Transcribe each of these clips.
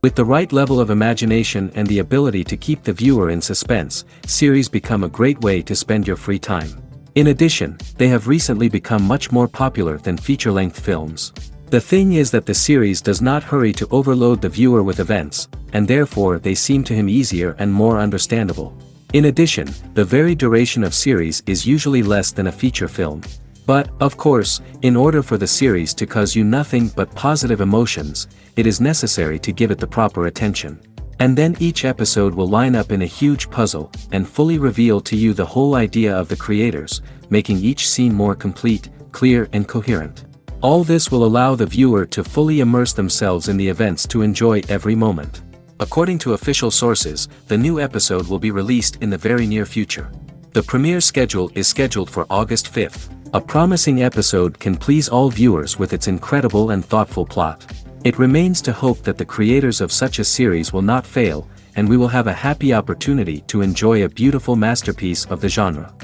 With the right level of imagination and the ability to keep the viewer in suspense, series become a great way to spend your free time. In addition, they have recently become much more popular than feature-length films. The thing is that the series does not hurry to overload the viewer with events, and therefore they seem to him easier and more understandable. In addition, the very duration of series is usually less than a feature film. But, of course, in order for the series to cause you nothing but positive emotions, it is necessary to give it the proper attention. And then each episode will line up in a huge puzzle, and fully reveal to you the whole idea of the creators, making each scene more complete, clear and coherent. All this will allow the viewer to fully immerse themselves in the events to enjoy every moment. According to official sources, the new episode will be released in the very near future. The premiere schedule is scheduled for August 5th. A promising episode can please all viewers with its incredible and thoughtful plot. It remains to hope that the creators of such a series will not fail, and we will have a happy opportunity to enjoy a beautiful masterpiece of the genre.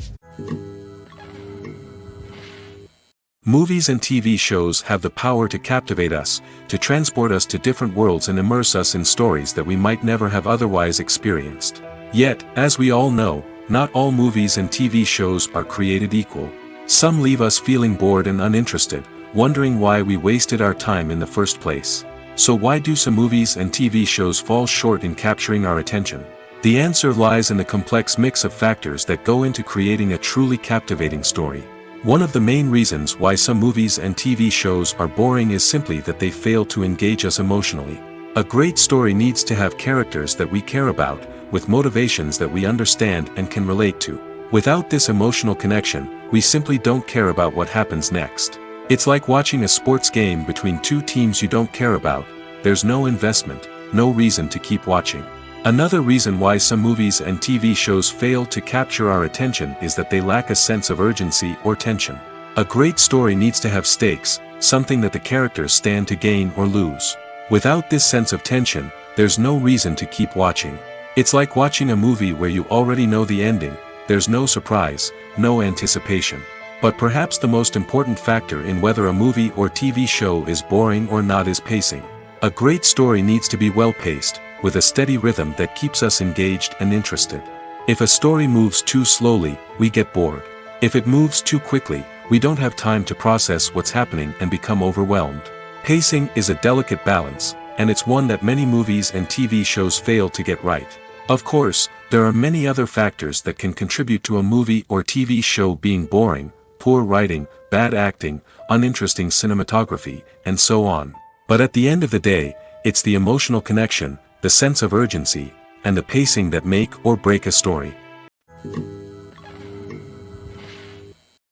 Movies and TV shows have the power to captivate us, to transport us to different worlds and immerse us in stories that we might never have otherwise experienced. Yet, as we all know, not all movies and TV shows are created equal. Some leave us feeling bored and uninterested, wondering why we wasted our time in the first place. So why do some movies and TV shows fall short in capturing our attention? The answer lies in the complex mix of factors that go into creating a truly captivating story. One of the main reasons why some movies and TV shows are boring is simply that they fail to engage us emotionally. A great story needs to have characters that we care about, with motivations that we understand and can relate to. Without this emotional connection, we simply don't care about what happens next. It's like watching a sports game between two teams you don't care about. There's no investment, no reason to keep watching. Another reason why some movies and TV shows fail to capture our attention is that they lack a sense of urgency or tension. A great story needs to have stakes, something that the characters stand to gain or lose. Without this sense of tension, there's no reason to keep watching. It's like watching a movie where you already know the ending. There's no surprise, no anticipation. But perhaps the most important factor in whether a movie or TV show is boring or not is pacing. A great story needs to be well-paced, with a steady rhythm that keeps us engaged and interested. If a story moves too slowly, we get bored. If it moves too quickly, we don't have time to process what's happening and become overwhelmed. Pacing is a delicate balance, and it's one that many movies and TV shows fail to get right. Of course, there are many other factors that can contribute to a movie or TV show being boring: poor writing, bad acting, uninteresting cinematography, and so on. But at the end of the day, it's the emotional connection, the sense of urgency, and the pacing that make or break a story.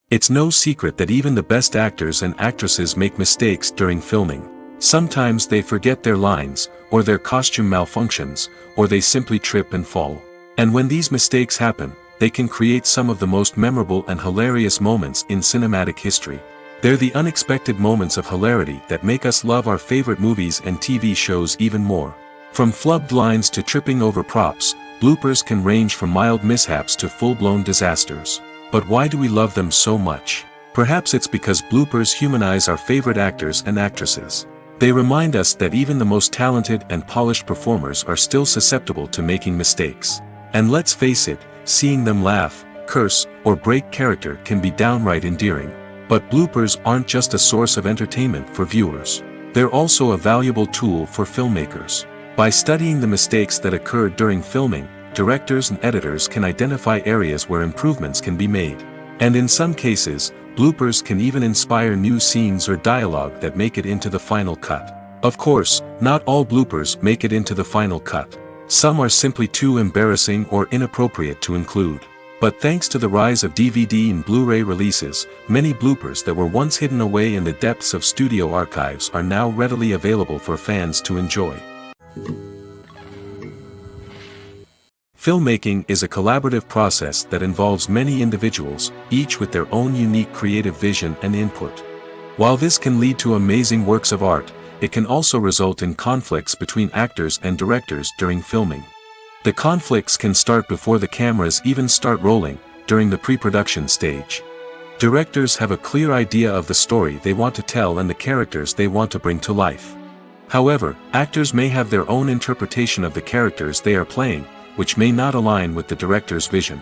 It's no secret that even the best actors and actresses make mistakes during filming. Sometimes they forget their lines, or their costume malfunctions, or they simply trip and fall. And when these mistakes happen, they can create some of the most memorable and hilarious moments in cinematic history. They're the unexpected moments of hilarity that make us love our favorite movies and TV shows even more. From flubbed lines to tripping over props, bloopers can range from mild mishaps to full-blown disasters. But why do we love them so much? Perhaps it's because bloopers humanize our favorite actors and actresses. They remind us that even the most talented and polished performers are still susceptible to making mistakes. And let's face it, seeing them laugh, curse, or break character can be downright endearing. But bloopers aren't just a source of entertainment for viewers. They're also a valuable tool for filmmakers. By studying the mistakes that occurred during filming, directors and editors can identify areas where improvements can be made. And in some cases, bloopers can even inspire new scenes or dialogue that make it into the final cut. Of course, not all bloopers make it into the final cut. Some are simply too embarrassing or inappropriate to include. But thanks to the rise of DVD and Blu-ray releases, many bloopers that were once hidden away in the depths of studio archives are now readily available for fans to enjoy. Filmmaking is a collaborative process that involves many individuals, each with their own unique creative vision and input. While this can lead to amazing works of art, it can also result in conflicts between actors and directors during filming. The conflicts can start before the cameras even start rolling, during the pre-production stage. Directors have a clear idea of the story they want to tell and the characters they want to bring to life. However, actors may have their own interpretation of the characters they are playing, which may not align with the director's vision.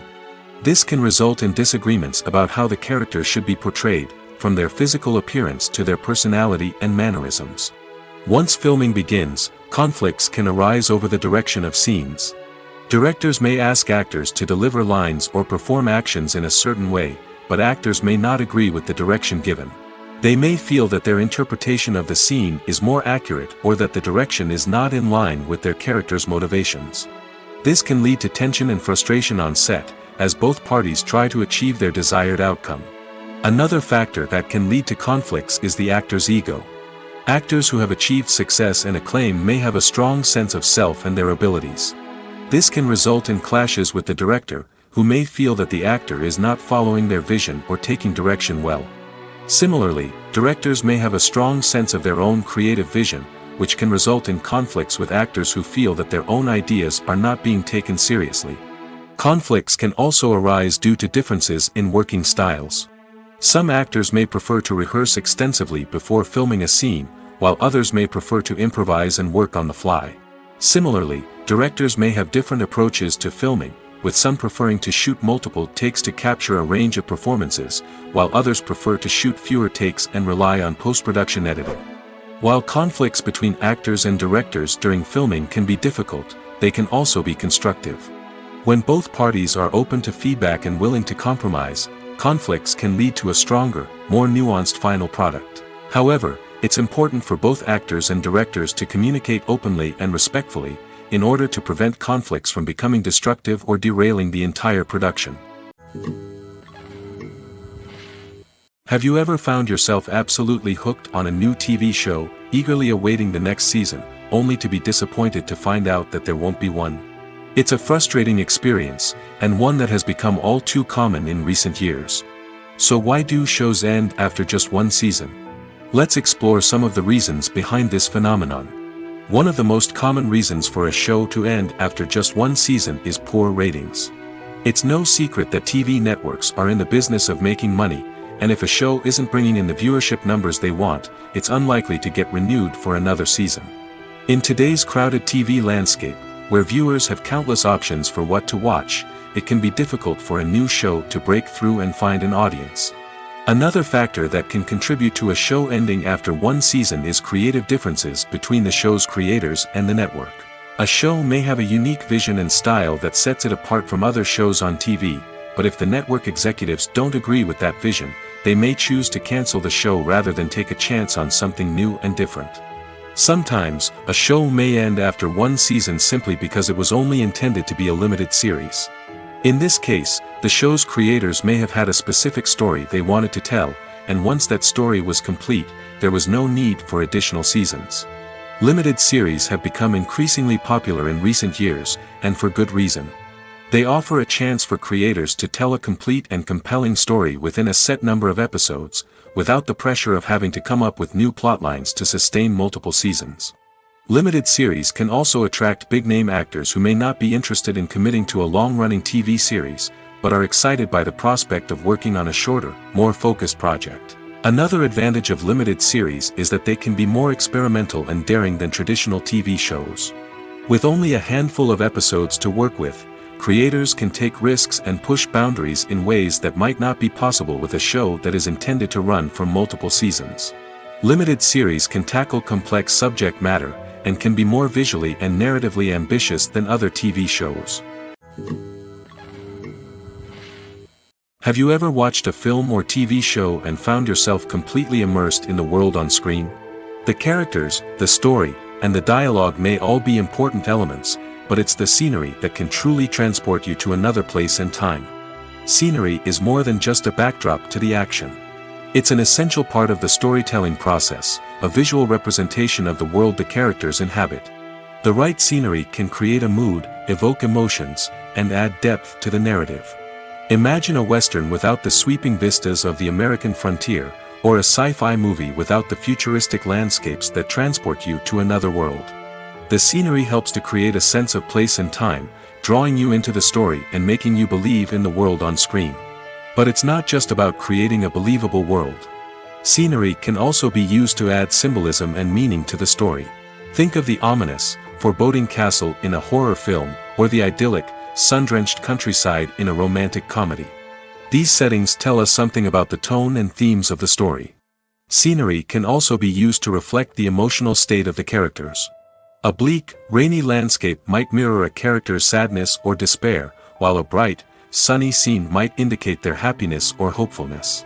This can result in disagreements about how the characters should be portrayed, from their physical appearance to their personality and mannerisms. Once filming begins, conflicts can arise over the direction of scenes. Directors may ask actors to deliver lines or perform actions in a certain way, but actors may not agree with the direction given. They may feel that their interpretation of the scene is more accurate or that the direction is not in line with their character's motivations. This can lead to tension and frustration on set, as both parties try to achieve their desired outcome. Another factor that can lead to conflicts is the actor's ego. Actors who have achieved success and acclaim may have a strong sense of self and their abilities. This can result in clashes with the director, who may feel that the actor is not following their vision or taking direction well. Similarly, directors may have a strong sense of their own creative vision, which can result in conflicts with actors who feel that their own ideas are not being taken seriously. Conflicts can also arise due to differences in working styles. Some actors may prefer to rehearse extensively before filming a scene, while others may prefer to improvise and work on the fly. Similarly, directors may have different approaches to filming, with some preferring to shoot multiple takes to capture a range of performances, while others prefer to shoot fewer takes and rely on post-production editing. While conflicts between actors and directors during filming can be difficult, they can also be constructive. When both parties are open to feedback and willing to compromise, conflicts can lead to a stronger, more nuanced final product. However, it's important for both actors and directors to communicate openly and respectfully, in order to prevent conflicts from becoming destructive or derailing the entire production. Have you ever found yourself absolutely hooked on a new TV show, eagerly awaiting the next season, only to be disappointed to find out that there won't be one? It's a frustrating experience, and one that has become all too common in recent years. So why do shows end after just one season? Let's explore some of the reasons behind this phenomenon. One of the most common reasons for a show to end after just one season is poor ratings. It's no secret that TV networks are in the business of making money, and if a show isn't bringing in the viewership numbers they want, it's unlikely to get renewed for another season. In today's crowded TV landscape, where viewers have countless options for what to watch, it can be difficult for a new show to break through and find an audience. Another factor that can contribute to a show ending after one season is creative differences between the show's creators and the network. A show may have a unique vision and style that sets it apart from other shows on TV, but if the network executives don't agree with that vision, they may choose to cancel the show rather than take a chance on something new and different. Sometimes, a show may end after one season simply because it was only intended to be a limited series. In this case, the show's creators may have had a specific story they wanted to tell, and once that story was complete, there was no need for additional seasons. Limited series have become increasingly popular in recent years, and for good reason. They offer a chance for creators to tell a complete and compelling story within a set number of episodes, without the pressure of having to come up with new plotlines to sustain multiple seasons. Limited series can also attract big-name actors who may not be interested in committing to a long-running TV series, but are excited by the prospect of working on a shorter, more focused project. Another advantage of limited series is that they can be more experimental and daring than traditional TV shows. With only a handful of episodes to work with, creators can take risks and push boundaries in ways that might not be possible with a show that is intended to run for multiple seasons. Limited series can tackle complex subject matter, and can be more visually and narratively ambitious than other TV shows. Have you ever watched a film or TV show and found yourself completely immersed in the world on screen? The characters, the story, and the dialogue may all be important elements, but it's the scenery that can truly transport you to another place and time. Scenery is more than just a backdrop to the action. It's an essential part of the storytelling process, a visual representation of the world the characters inhabit. The right scenery can create a mood, evoke emotions, and add depth to the narrative. Imagine a Western without the sweeping vistas of the American frontier, or a sci-fi movie without the futuristic landscapes that transport you to another world. The scenery helps to create a sense of place and time, drawing you into the story and making you believe in the world on screen. But it's not just about creating a believable world. Scenery can also be used to add symbolism and meaning to the story. Think of the ominous, foreboding castle in a horror film, or the idyllic, sun-drenched countryside in a romantic comedy. These settings tell us something about the tone and themes of the story. Scenery can also be used to reflect the emotional state of the characters. A bleak, rainy landscape might mirror a character's sadness or despair, while a bright, sunny scene might indicate their happiness or hopefulness.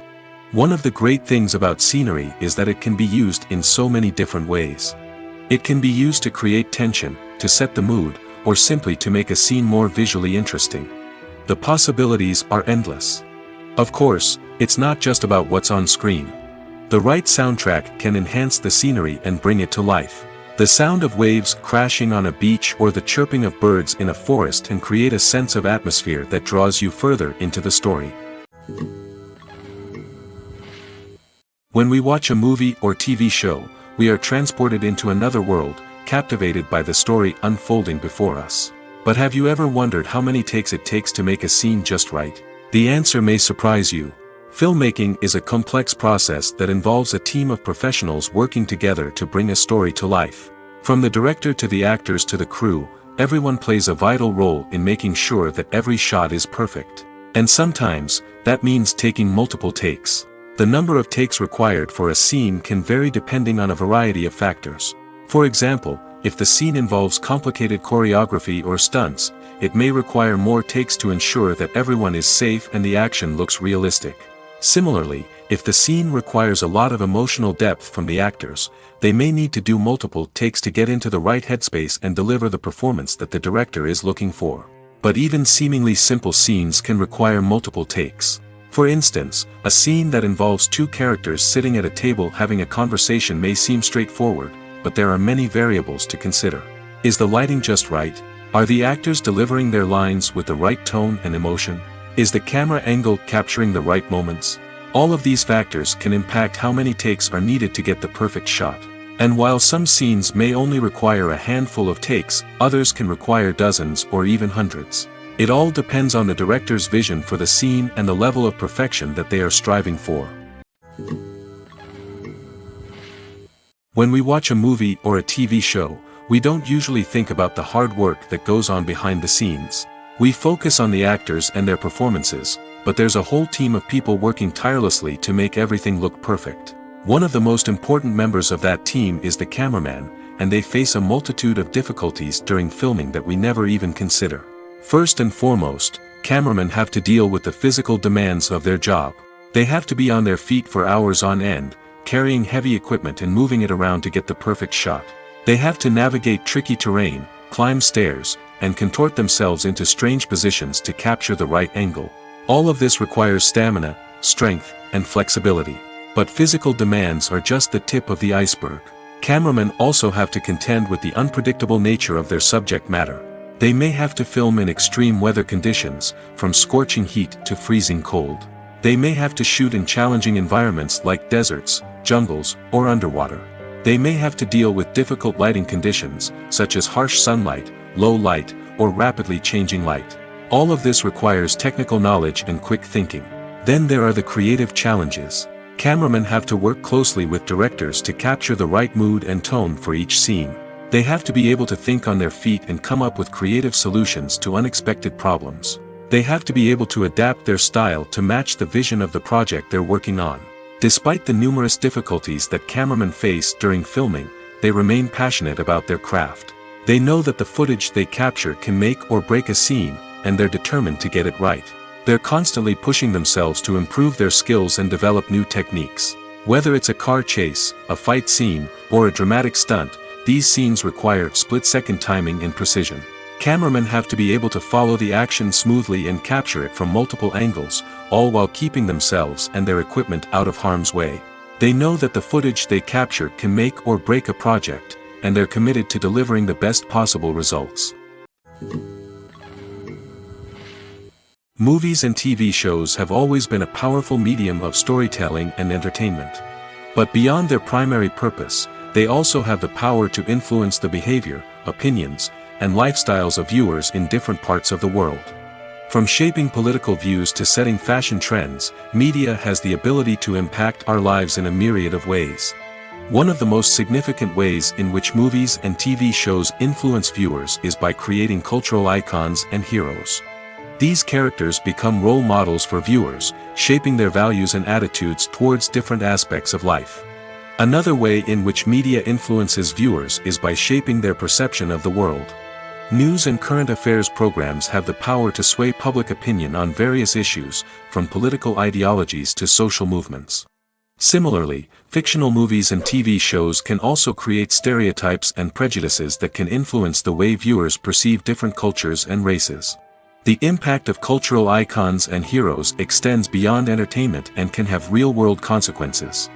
One of the great things about scenery is that it can be used in so many different ways. It can be used to create tension, to set the mood, or simply to make a scene more visually interesting. The possibilities are endless. Of course, it's not just about what's on screen. The right soundtrack can enhance the scenery and bring it to life. The sound of waves crashing on a beach or the chirping of birds in a forest can create a sense of atmosphere that draws you further into the story. When we watch a movie or TV show, we are transported into another world, captivated by the story unfolding before us. But have you ever wondered how many takes it takes to make a scene just right? The answer may surprise you. Filmmaking is a complex process that involves a team of professionals working together to bring a story to life. From the director to the actors to the crew, everyone plays a vital role in making sure that every shot is perfect. And sometimes, that means taking multiple takes. The number of takes required for a scene can vary depending on a variety of factors. For example, if the scene involves complicated choreography or stunts, it may require more takes to ensure that everyone is safe and the action looks realistic. Similarly, if the scene requires a lot of emotional depth from the actors, they may need to do multiple takes to get into the right headspace and deliver the performance that the director is looking for. But even seemingly simple scenes can require multiple takes. For instance, a scene that involves two characters sitting at a table having a conversation may seem straightforward, but there are many variables to consider. Is the lighting just right? Are the actors delivering their lines with the right tone and emotion? Is the camera angle capturing the right moments? All of these factors can impact how many takes are needed to get the perfect shot. And while some scenes may only require a handful of takes, others can require dozens or even hundreds. It all depends on the director's vision for the scene and the level of perfection that they are striving for. When we watch a movie or a TV show, we don't usually think about the hard work that goes on behind the scenes. We focus on the actors and their performances, but there's a whole team of people working tirelessly to make everything look perfect. One of the most important members of that team is the cameraman, and they face a multitude of difficulties during filming that we never even consider. First and foremost, cameramen have to deal with the physical demands of their job. They have to be on their feet for hours on end, carrying heavy equipment and moving it around to get the perfect shot. They have to navigate tricky terrain, climb stairs, and contort themselves into strange positions to capture the right angle. All of this requires stamina, strength, and flexibility. But physical demands are just the tip of the iceberg. Cameramen also have to contend with the unpredictable nature of their subject matter. They may have to film in extreme weather conditions, from scorching heat to freezing cold. They may have to shoot in challenging environments like deserts, jungles, or underwater. They may have to deal with difficult lighting conditions, such as harsh sunlight, low light, or rapidly changing light. All of this requires technical knowledge and quick thinking. Then there are the creative challenges. Cameramen have to work closely with directors to capture the right mood and tone for each scene. They have to be able to think on their feet and come up with creative solutions to unexpected problems. They have to be able to adapt their style to match the vision of the project they're working on. Despite the numerous difficulties that cameramen face during filming, they remain passionate about their craft. They know that the footage they capture can make or break a scene, and they're determined to get it right. They're constantly pushing themselves to improve their skills and develop new techniques. Whether it's a car chase, a fight scene, or a dramatic stunt, these scenes require split-second timing and precision. Cameramen have to be able to follow the action smoothly and capture it from multiple angles, all while keeping themselves and their equipment out of harm's way. They know that the footage they capture can make or break a project, and they're committed to delivering the best possible results. Movies and TV shows have always been a powerful medium of storytelling and entertainment. But beyond their primary purpose, they also have the power to influence the behavior, opinions, and lifestyles of viewers in different parts of the world. From shaping political views to setting fashion trends, media has the ability to impact our lives in a myriad of ways. One of the most significant ways in which movies and TV shows influence viewers is by creating cultural icons and heroes. These characters become role models for viewers, shaping their values and attitudes towards different aspects of life. Another way in which media influences viewers is by shaping their perception of the world. News and current affairs programs have the power to sway public opinion on various issues, from political ideologies to social movements. Similarly, fictional movies and TV shows can also create stereotypes and prejudices that can influence the way viewers perceive different cultures and races. The impact of cultural icons and heroes extends beyond entertainment and can have real-world consequences.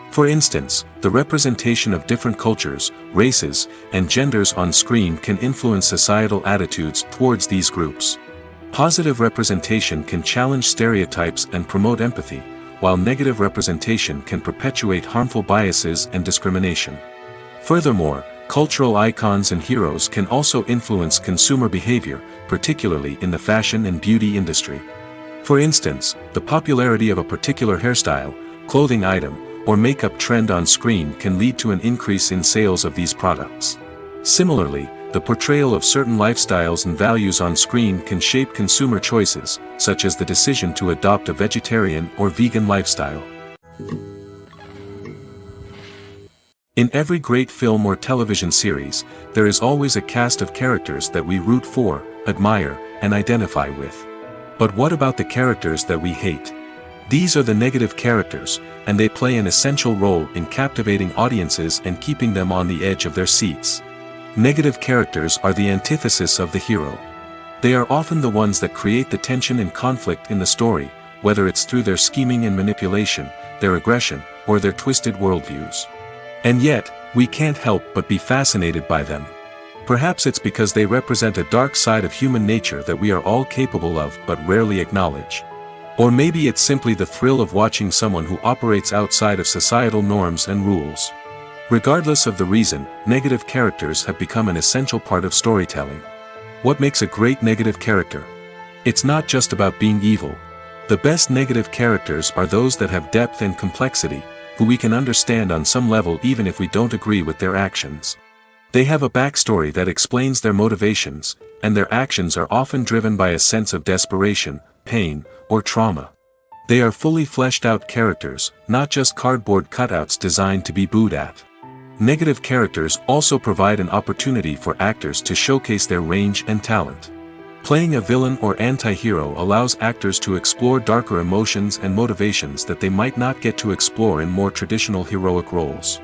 For instance, the representation of different cultures, races, and genders on screen can influence societal attitudes towards these groups. Positive representation can challenge stereotypes and promote empathy, while negative representation can perpetuate harmful biases and discrimination. Furthermore, cultural icons and heroes can also influence consumer behavior, particularly in the fashion and beauty industry. For instance, the popularity of a particular hairstyle, clothing item, or makeup trend on screen can lead to an increase in sales of these products. Similarly, the portrayal of certain lifestyles and values on screen can shape consumer choices, such as the decision to adopt a vegetarian or vegan lifestyle. In every great film or television series, there is always a cast of characters that we root for, admire, and identify with. But what about the characters that we hate? These are the negative characters, and they play an essential role in captivating audiences and keeping them on the edge of their seats. Negative characters are the antithesis of the hero. They are often the ones that create the tension and conflict in the story, whether it's through their scheming and manipulation, their aggression, or their twisted worldviews. And yet, we can't help but be fascinated by them. Perhaps it's because they represent a dark side of human nature that we are all capable of but rarely acknowledge. Or maybe it's simply the thrill of watching someone who operates outside of societal norms and rules. Regardless of the reason, negative characters have become an essential part of storytelling. What makes a great negative character? It's not just about being evil. The best negative characters are those that have depth and complexity, who we can understand on some level even if we don't agree with their actions. They have a backstory that explains their motivations, and their actions are often driven by a sense of desperation, pain, or trauma. They are fully fleshed out characters, not just cardboard cutouts designed to be booed at. Negative characters also provide an opportunity for actors to showcase their range and talent. Playing a villain or anti-hero allows actors to explore darker emotions and motivations that they might not get to explore in more traditional heroic roles.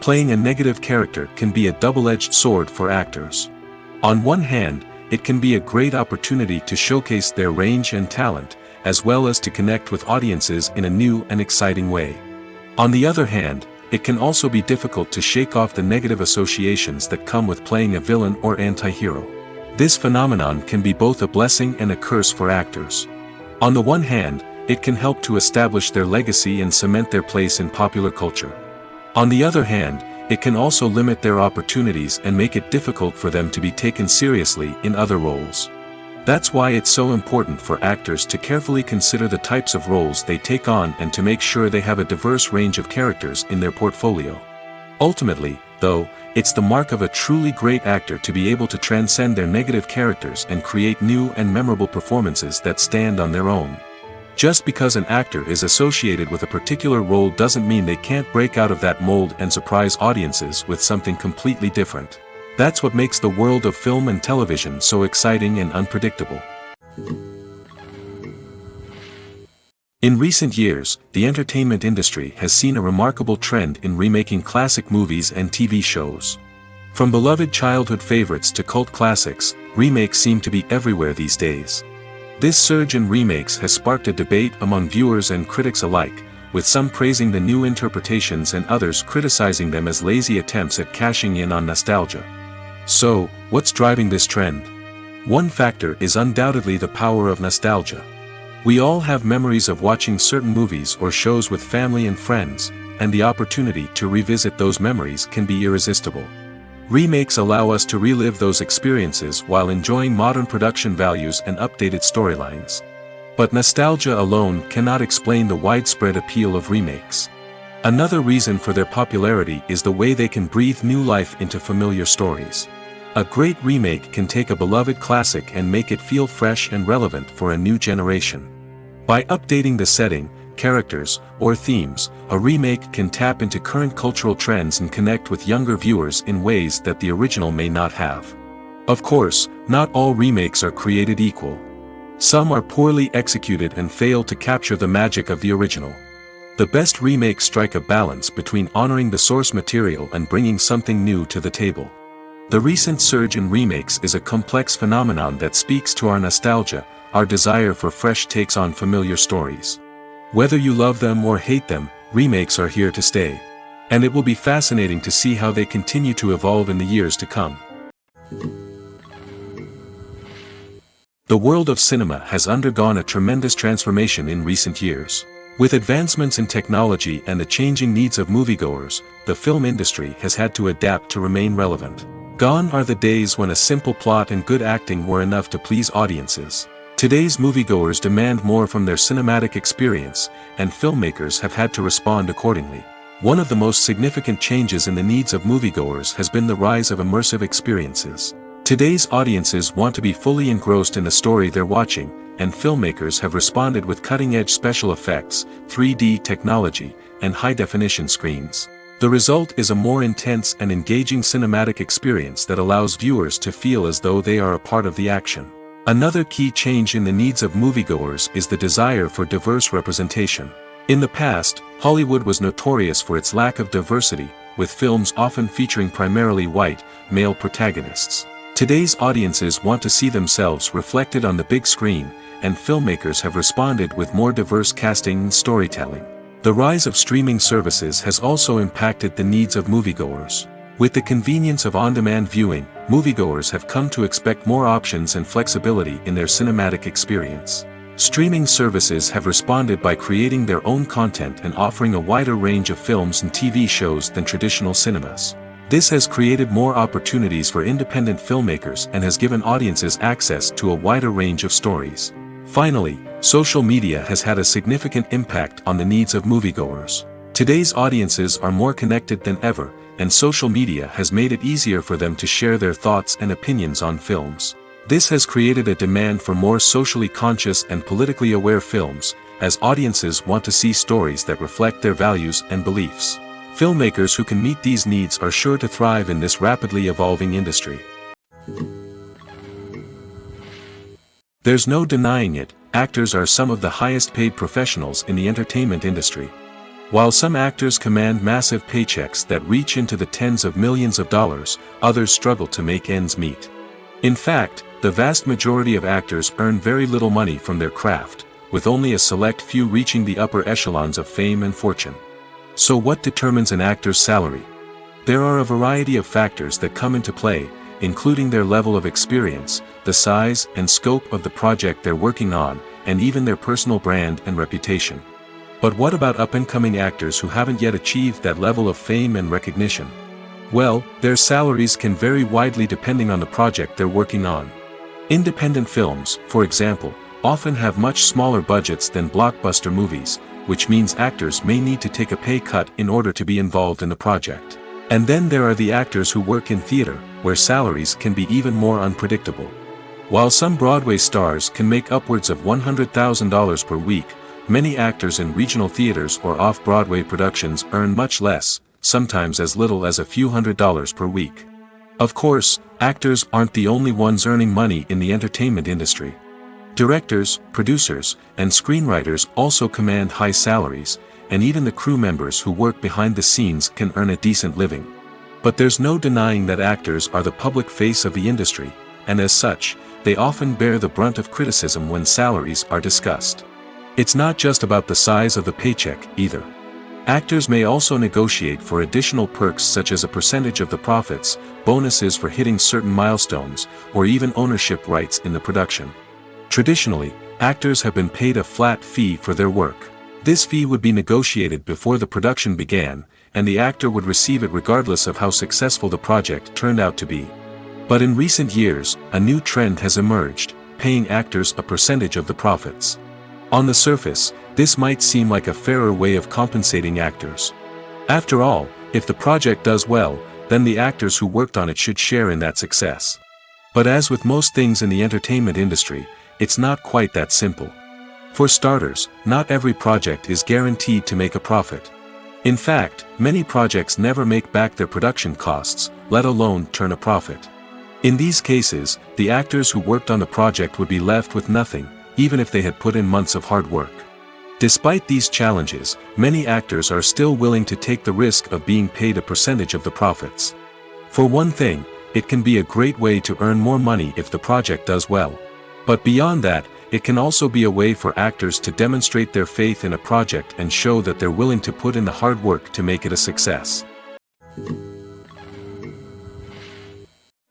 Playing a negative character can be a double-edged sword for actors. On one hand, it can be a great opportunity to showcase their range and talent, as well as to connect with audiences in a new and exciting way. On the other hand, it can also be difficult to shake off the negative associations that come with playing a villain or anti-hero. This phenomenon can be both a blessing and a curse for actors. On the one hand, it can help to establish their legacy and cement their place in popular culture. On the other hand, it can also limit their opportunities and make it difficult for them to be taken seriously in other roles. That's why it's so important for actors to carefully consider the types of roles they take on and to make sure they have a diverse range of characters in their portfolio. Ultimately, though, it's the mark of a truly great actor to be able to transcend their negative characters and create new and memorable performances that stand on their own. Just because an actor is associated with a particular role doesn't mean they can't break out of that mold and surprise audiences with something completely different. That's what makes the world of film and television so exciting and unpredictable. In recent years, the entertainment industry has seen a remarkable trend in remaking classic movies and TV shows. From beloved childhood favorites to cult classics, remakes seem to be everywhere these days. This surge in remakes has sparked a debate among viewers and critics alike, with some praising the new interpretations and others criticizing them as lazy attempts at cashing in on nostalgia. So, what's driving this trend? One factor is undoubtedly the power of nostalgia. We all have memories of watching certain movies or shows with family and friends, and the opportunity to revisit those memories can be irresistible. Remakes allow us to relive those experiences while enjoying modern production values and updated storylines. But nostalgia alone cannot explain the widespread appeal of remakes. Another reason for their popularity is the way they can breathe new life into familiar stories. A great remake can take a beloved classic and make it feel fresh and relevant for a new generation. By updating the setting, characters, or themes, a remake can tap into current cultural trends and connect with younger viewers in ways that the original may not have. Of course, not all remakes are created equal. Some are poorly executed and fail to capture the magic of the original. The best remakes strike a balance between honoring the source material and bringing something new to the table. The recent surge in remakes is a complex phenomenon that speaks to our nostalgia, our desire for fresh takes on familiar stories. Whether you love them or hate them, remakes are here to stay. And it will be fascinating to see how they continue to evolve in the years to come. The world of cinema has undergone a tremendous transformation in recent years. With advancements in technology and the changing needs of moviegoers, the film industry has had to adapt to remain relevant. Gone are the days when a simple plot and good acting were enough to please audiences. Today's moviegoers demand more from their cinematic experience, and filmmakers have had to respond accordingly. One of the most significant changes in the needs of moviegoers has been the rise of immersive experiences. Today's audiences want to be fully engrossed in the story they're watching, and filmmakers have responded with cutting-edge special effects, 3D technology, and high-definition screens. The result is a more intense and engaging cinematic experience that allows viewers to feel as though they are a part of the action. Another key change in the needs of moviegoers is the desire for diverse representation. In the past, Hollywood was notorious for its lack of diversity, with films often featuring primarily white, male protagonists. Today's audiences want to see themselves reflected on the big screen, and filmmakers have responded with more diverse casting and storytelling. The rise of streaming services has also impacted the needs of moviegoers. With the convenience of on-demand viewing, moviegoers have come to expect more options and flexibility in their cinematic experience. Streaming services have responded by creating their own content and offering a wider range of films and TV shows than traditional cinemas. This has created more opportunities for independent filmmakers and has given audiences access to a wider range of stories. Finally, social media has had a significant impact on the needs of moviegoers. Today's audiences are more connected than ever, and social media has made it easier for them to share their thoughts and opinions on films. This has created a demand for more socially conscious and politically aware films, as audiences want to see stories that reflect their values and beliefs. Filmmakers who can meet these needs are sure to thrive in this rapidly evolving industry. There's no denying it, actors are some of the highest paid professionals in the entertainment industry. While some actors command massive paychecks that reach into the tens of millions of dollars, others struggle to make ends meet. In fact, the vast majority of actors earn very little money from their craft, with only a select few reaching the upper echelons of fame and fortune. So what determines an actor's salary? There are a variety of factors that come into play, including their level of experience, the size and scope of the project they're working on, and even their personal brand and reputation. But what about up-and-coming actors who haven't yet achieved that level of fame and recognition? Well, their salaries can vary widely depending on the project they're working on. Independent films, for example, often have much smaller budgets than blockbuster movies, which means actors may need to take a pay cut in order to be involved in the project. And then there are the actors who work in theater, where salaries can be even more unpredictable. While some Broadway stars can make upwards of $100,000 per week, many actors in regional theaters or off-Broadway productions earn much less, sometimes as little as a few $100s per week. Of course, actors aren't the only ones earning money in the entertainment industry. Directors, producers, and screenwriters also command high salaries, and even the crew members who work behind the scenes can earn a decent living. But there's no denying that actors are the public face of the industry, and as such, they often bear the brunt of criticism when salaries are discussed. It's not just about the size of the paycheck, either. Actors may also negotiate for additional perks such as a percentage of the profits, bonuses for hitting certain milestones, or even ownership rights in the production. Traditionally, actors have been paid a flat fee for their work. This fee would be negotiated before the production began, and the actor would receive it regardless of how successful the project turned out to be. But in recent years, a new trend has emerged, paying actors a percentage of the profits. On the surface, this might seem like a fairer way of compensating actors. After all, if the project does well, then the actors who worked on it should share in that success. But as with most things in the entertainment industry, it's not quite that simple. For starters, not every project is guaranteed to make a profit. In fact, many projects never make back their production costs, let alone turn a profit. In these cases, the actors who worked on the project would be left with nothing, even if they had put in months of hard work. Despite these challenges, many actors are still willing to take the risk of being paid a percentage of the profits. For one thing, it can be a great way to earn more money if the project does well. But beyond that, it can also be a way for actors to demonstrate their faith in a project and show that they're willing to put in the hard work to make it a success.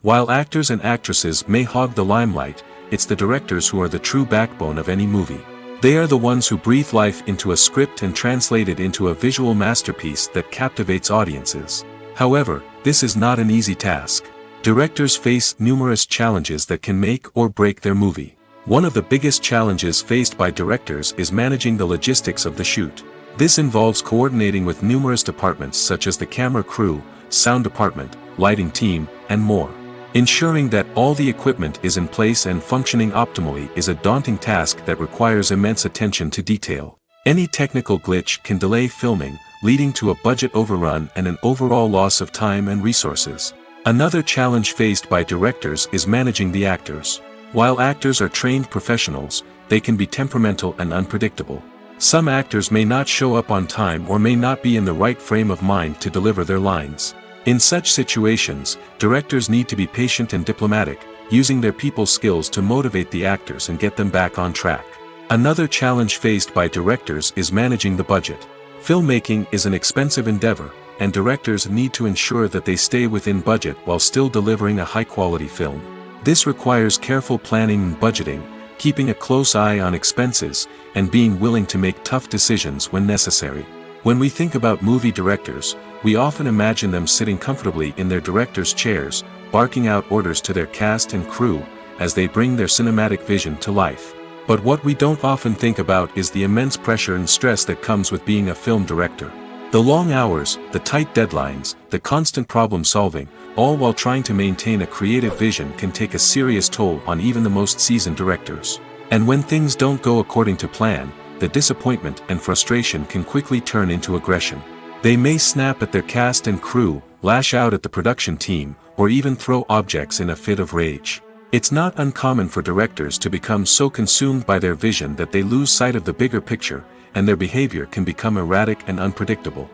While actors and actresses may hog the limelight, it's the directors who are the true backbone of any movie. They are the ones who breathe life into a script and translate it into a visual masterpiece that captivates audiences. However, this is not an easy task. Directors face numerous challenges that can make or break their movie. One of the biggest challenges faced by directors is managing the logistics of the shoot. This involves coordinating with numerous departments such as the camera crew, sound department, lighting team, and more. Ensuring that all the equipment is in place and functioning optimally is a daunting task that requires immense attention to detail. Any technical glitch can delay filming, leading to a budget overrun and an overall loss of time and resources. Another challenge faced by directors is managing the actors. While actors are trained professionals, they can be temperamental and unpredictable. Some actors may not show up on time or may not be in the right frame of mind to deliver their lines. In such situations, directors need to be patient and diplomatic, using their people skills to motivate the actors and get them back on track. Another challenge faced by directors is managing the budget. Filmmaking is an expensive endeavor, and directors need to ensure that they stay within budget while still delivering a high-quality film. This requires careful planning and budgeting, keeping a close eye on expenses, and being willing to make tough decisions when necessary. When we think about movie directors, we often imagine them sitting comfortably in their director's chairs, barking out orders to their cast and crew, as they bring their cinematic vision to life. But what we don't often think about is the immense pressure and stress that comes with being a film director. The long hours, the tight deadlines, the constant problem solving, all while trying to maintain a creative vision can take a serious toll on even the most seasoned directors. And when things don't go according to plan, the disappointment and frustration can quickly turn into aggression. They may snap at their cast and crew, lash out at the production team, or even throw objects in a fit of rage. It's not uncommon for directors to become so consumed by their vision that they lose sight of the bigger picture, and their behavior can become erratic and unpredictable.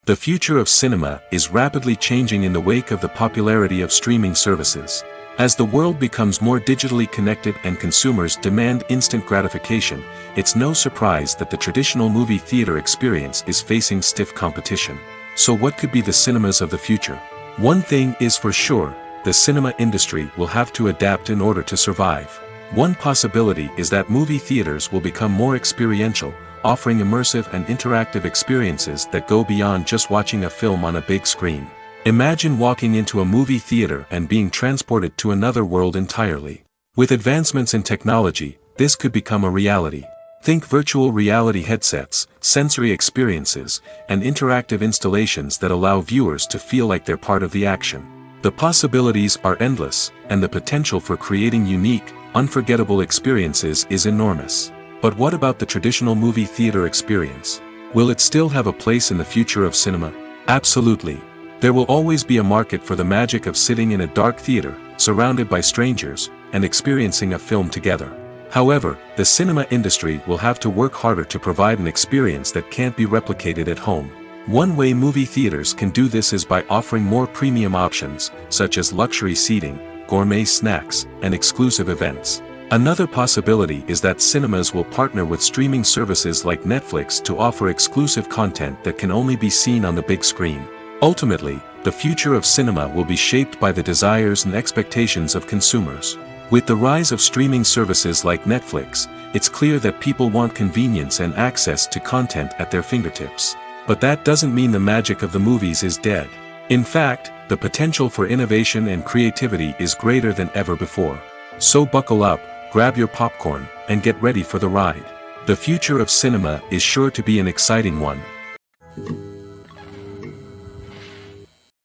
The future of cinema is rapidly changing in the wake of the popularity of streaming services. As the world becomes more digitally connected and consumers demand instant gratification, it's no surprise that the traditional movie theater experience is facing stiff competition. So what could be the cinemas of the future? One thing is for sure, the cinema industry will have to adapt in order to survive. One possibility is that movie theaters will become more experiential, offering immersive and interactive experiences that go beyond just watching a film on a big screen. Imagine walking into a movie theater and being transported to another world entirely. With advancements in technology, this could become a reality. Think virtual reality headsets, sensory experiences, and interactive installations that allow viewers to feel like they're part of the action. The possibilities are endless, and the potential for creating unique, unforgettable experiences is enormous. But what about the traditional movie theater experience? Will it still have a place in the future of cinema? Absolutely. There will always be a market for the magic of sitting in a dark theater, surrounded by strangers, and experiencing a film together. However, the cinema industry will have to work harder to provide an experience that can't be replicated at home. One way movie theaters can do this is by offering more premium options, such as luxury seating, gourmet snacks, and exclusive events. Another possibility is that cinemas will partner with streaming services like Netflix to offer exclusive content that can only be seen on the big screen. Ultimately, the future of cinema will be shaped by the desires and expectations of consumers. With the rise of streaming services like Netflix, it's clear that people want convenience and access to content at their fingertips. But that doesn't mean the magic of the movies is dead. In fact, the potential for innovation and creativity is greater than ever before. So buckle up, grab your popcorn, and get ready for the ride. The future of cinema is sure to be an exciting one.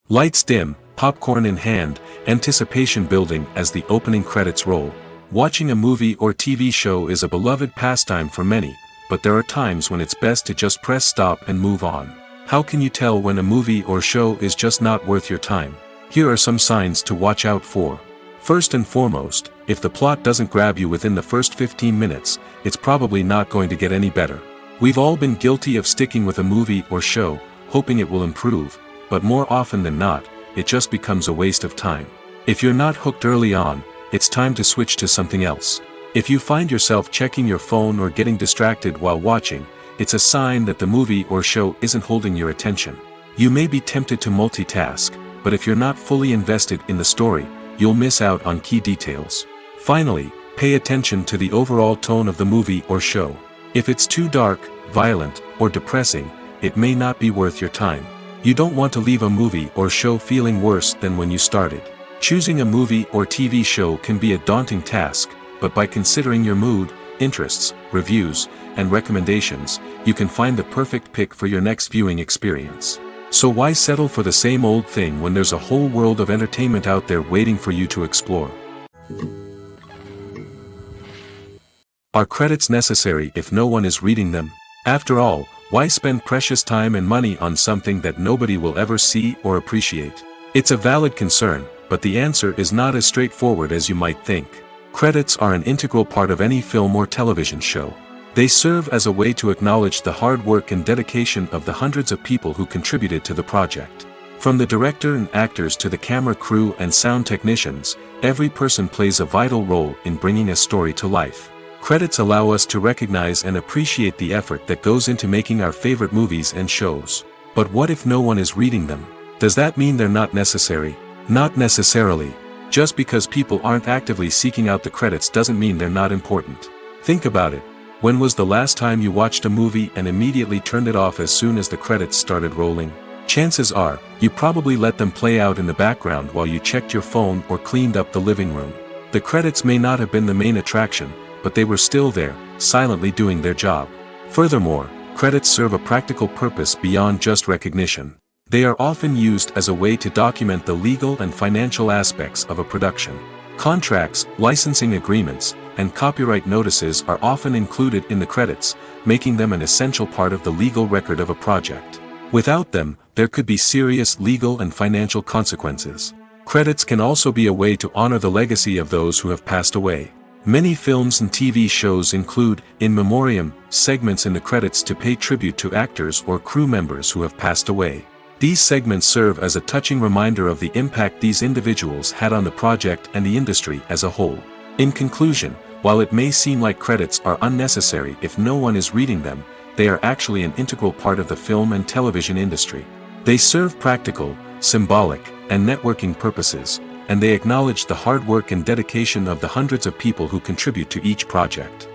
Lights dim, popcorn in hand, anticipation building as the opening credits roll. Watching a movie or TV show is a beloved pastime for many, but there are times when it's best to just press stop and move on. How can you tell when a movie or show is just not worth your time? Here are some signs to watch out for. First and foremost, if the plot doesn't grab you within the first 15 minutes, it's probably not going to get any better. We've all been guilty of sticking with a movie or show, hoping it will improve, but more often than not, it just becomes a waste of time. If you're not hooked early on, it's time to switch to something else. If you find yourself checking your phone or getting distracted while watching, it's a sign that the movie or show isn't holding your attention. You may be tempted to multitask, but if you're not fully invested in the story, you'll miss out on key details. Finally, pay attention to the overall tone of the movie or show. If it's too dark, violent, or depressing, it may not be worth your time. You don't want to leave a movie or show feeling worse than when you started. Choosing a movie or TV show can be a daunting task, but by considering your mood, interests, reviews, and recommendations, you can find the perfect pick for your next viewing experience. So why settle for the same old thing when there's a whole world of entertainment out there waiting for you to explore? Are credits necessary if no one is reading them? After all, why spend precious time and money on something that nobody will ever see or appreciate? It's a valid concern, but the answer is not as straightforward as you might think. Credits are an integral part of any film or television show. They serve as a way to acknowledge the hard work and dedication of the hundreds of people who contributed to the project. From the director and actors to the camera crew and sound technicians, every person plays a vital role in bringing a story to life. Credits allow us to recognize and appreciate the effort that goes into making our favorite movies and shows. But what if no one is reading them? Does that mean they're not necessary? Not necessarily. Just because people aren't actively seeking out the credits doesn't mean they're not important. Think about it. When was the last time you watched a movie and immediately turned it off as soon as the credits started rolling? Chances are, you probably let them play out in the background while you checked your phone or cleaned up the living room. The credits may not have been the main attraction, but they were still there, silently doing their job. Furthermore, credits serve a practical purpose beyond just recognition. They are often used as a way to document the legal and financial aspects of a production. Contracts, licensing agreements, and copyright notices are often included in the credits, making them an essential part of the legal record of a project. Without them, there could be serious legal and financial consequences. Credits can also be a way to honor the legacy of those who have passed away. Many films and TV shows include, in memoriam, segments in the credits to pay tribute to actors or crew members who have passed away. These segments serve as a touching reminder of the impact these individuals had on the project and the industry as a whole. In conclusion, while it may seem like credits are unnecessary if no one is reading them, they are actually an integral part of the film and television industry. They serve practical, symbolic, and networking purposes, and they acknowledge the hard work and dedication of the hundreds of people who contribute to each project.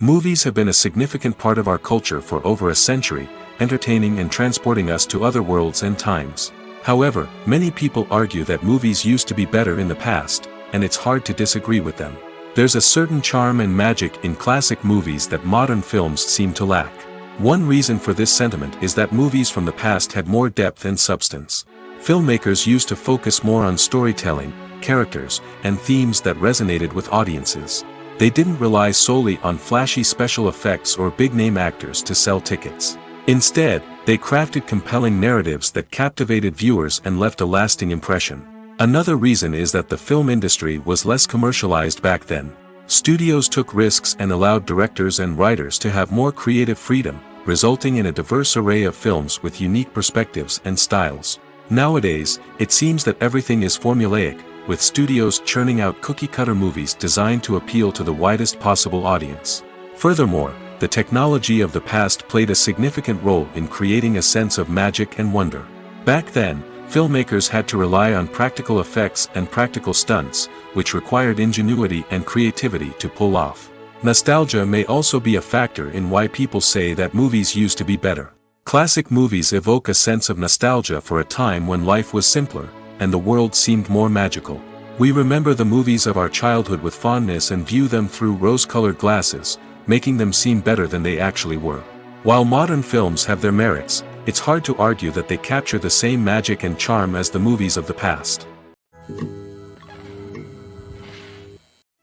Movies have been a significant part of our culture for over a century, entertaining and transporting us to other worlds and times. However, many people argue that movies used to be better in the past, and it's hard to disagree with them. There's a certain charm and magic in classic movies that modern films seem to lack. One reason for this sentiment is that movies from the past had more depth and substance. Filmmakers used to focus more on storytelling, characters, and themes that resonated with audiences. They didn't rely solely on flashy special effects or big-name actors to sell tickets. Instead, they crafted compelling narratives that captivated viewers and left a lasting impression. Another reason is that the film industry was less commercialized back then. Studios took risks and allowed directors and writers to have more creative freedom, resulting in a diverse array of films with unique perspectives and styles. Nowadays, it seems that everything is formulaic, with studios churning out cookie-cutter movies designed to appeal to the widest possible audience. Furthermore, the technology of the past played a significant role in creating a sense of magic and wonder. Back then, filmmakers had to rely on practical effects and practical stunts, which required ingenuity and creativity to pull off. Nostalgia may also be a factor in why people say that movies used to be better. Classic movies evoke a sense of nostalgia for a time when life was simpler, and the world seemed more magical. We remember the movies of our childhood with fondness and view them through rose-colored glasses, making them seem better than they actually were. While modern films have their merits, it's hard to argue that they capture the same magic and charm as the movies of the past.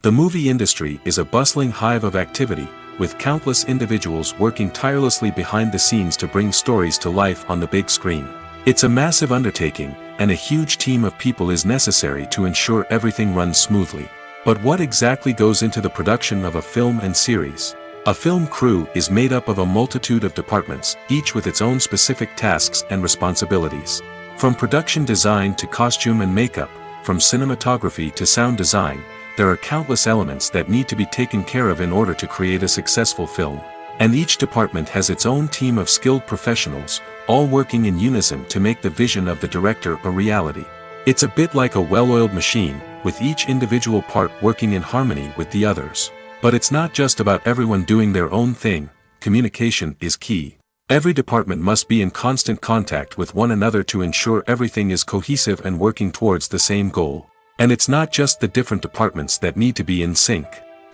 The movie industry is a bustling hive of activity, with countless individuals working tirelessly behind the scenes to bring stories to life on the big screen. It's a massive undertaking, and a huge team of people is necessary to ensure everything runs smoothly. But what exactly goes into the production of a film and series? A film crew is made up of a multitude of departments, each with its own specific tasks and responsibilities. From production design to costume and makeup, from cinematography to sound design, there are countless elements that need to be taken care of in order to create a successful film. And each department has its own team of skilled professionals, all working in unison to make the vision of the director a reality. It's a bit like a well-oiled machine, with each individual part working in harmony with the others. But it's not just about everyone doing their own thing. Communication is key. Every department must be in constant contact with one another to ensure everything is cohesive and working towards the same goal. And it's not just the different departments that need to be in sync.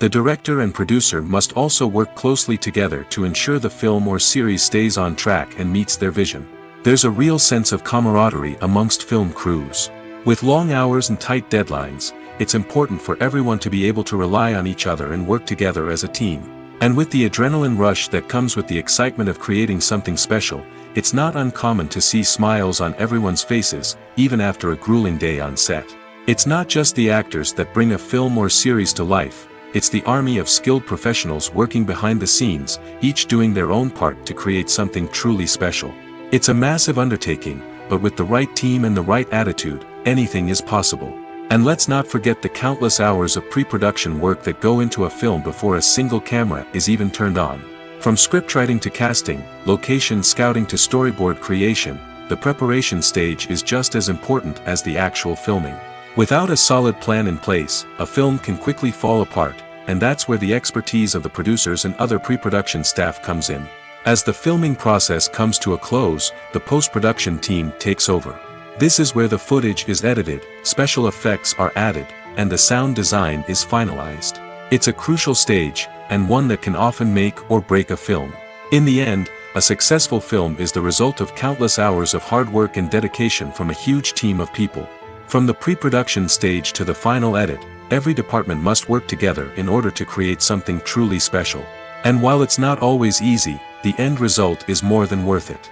The director and producer must also work closely together to ensure the film or series stays on track and meets their vision. There's a real sense of camaraderie amongst film crews. With long hours and tight deadlines, it's important for everyone to be able to rely on each other and work together as a team. And with the adrenaline rush that comes with the excitement of creating something special, it's not uncommon to see smiles on everyone's faces, even after a grueling day on set. It's not just the actors that bring a film or series to life, it's the army of skilled professionals working behind the scenes, each doing their own part to create something truly special. It's a massive undertaking, but with the right team and the right attitude, anything is possible. And let's not forget the countless hours of pre-production work that go into a film before a single camera is even turned on. From scriptwriting to casting, location scouting to storyboard creation, the preparation stage is just as important as the actual filming. Without a solid plan in place, a film can quickly fall apart, and that's where the expertise of the producers and other pre-production staff comes in. As the filming process comes to a close, the post-production team takes over. This is where the footage is edited, special effects are added, and the sound design is finalized. It's a crucial stage, and one that can often make or break a film. In the end, a successful film is the result of countless hours of hard work and dedication from a huge team of people. From the pre-production stage to the final edit, every department must work together in order to create something truly special. And while it's not always easy, the end result is more than worth it.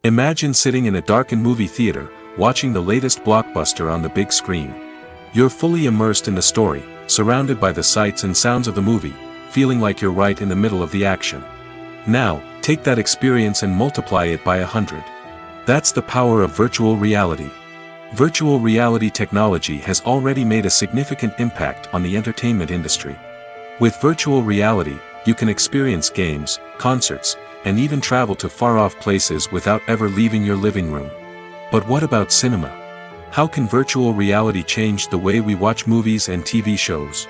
Imagine sitting in a darkened movie theater, watching the latest blockbuster on the big screen. You're fully immersed in the story, surrounded by the sights and sounds of the movie, feeling like you're right in the middle of the action. Now, take that experience and multiply it by 100. That's the power of virtual reality. Virtual reality technology has already made a significant impact on the entertainment industry. With virtual reality, you can experience games, concerts, and even travel to far-off places without ever leaving your living room. But what about cinema? How can virtual reality change the way we watch movies and TV shows?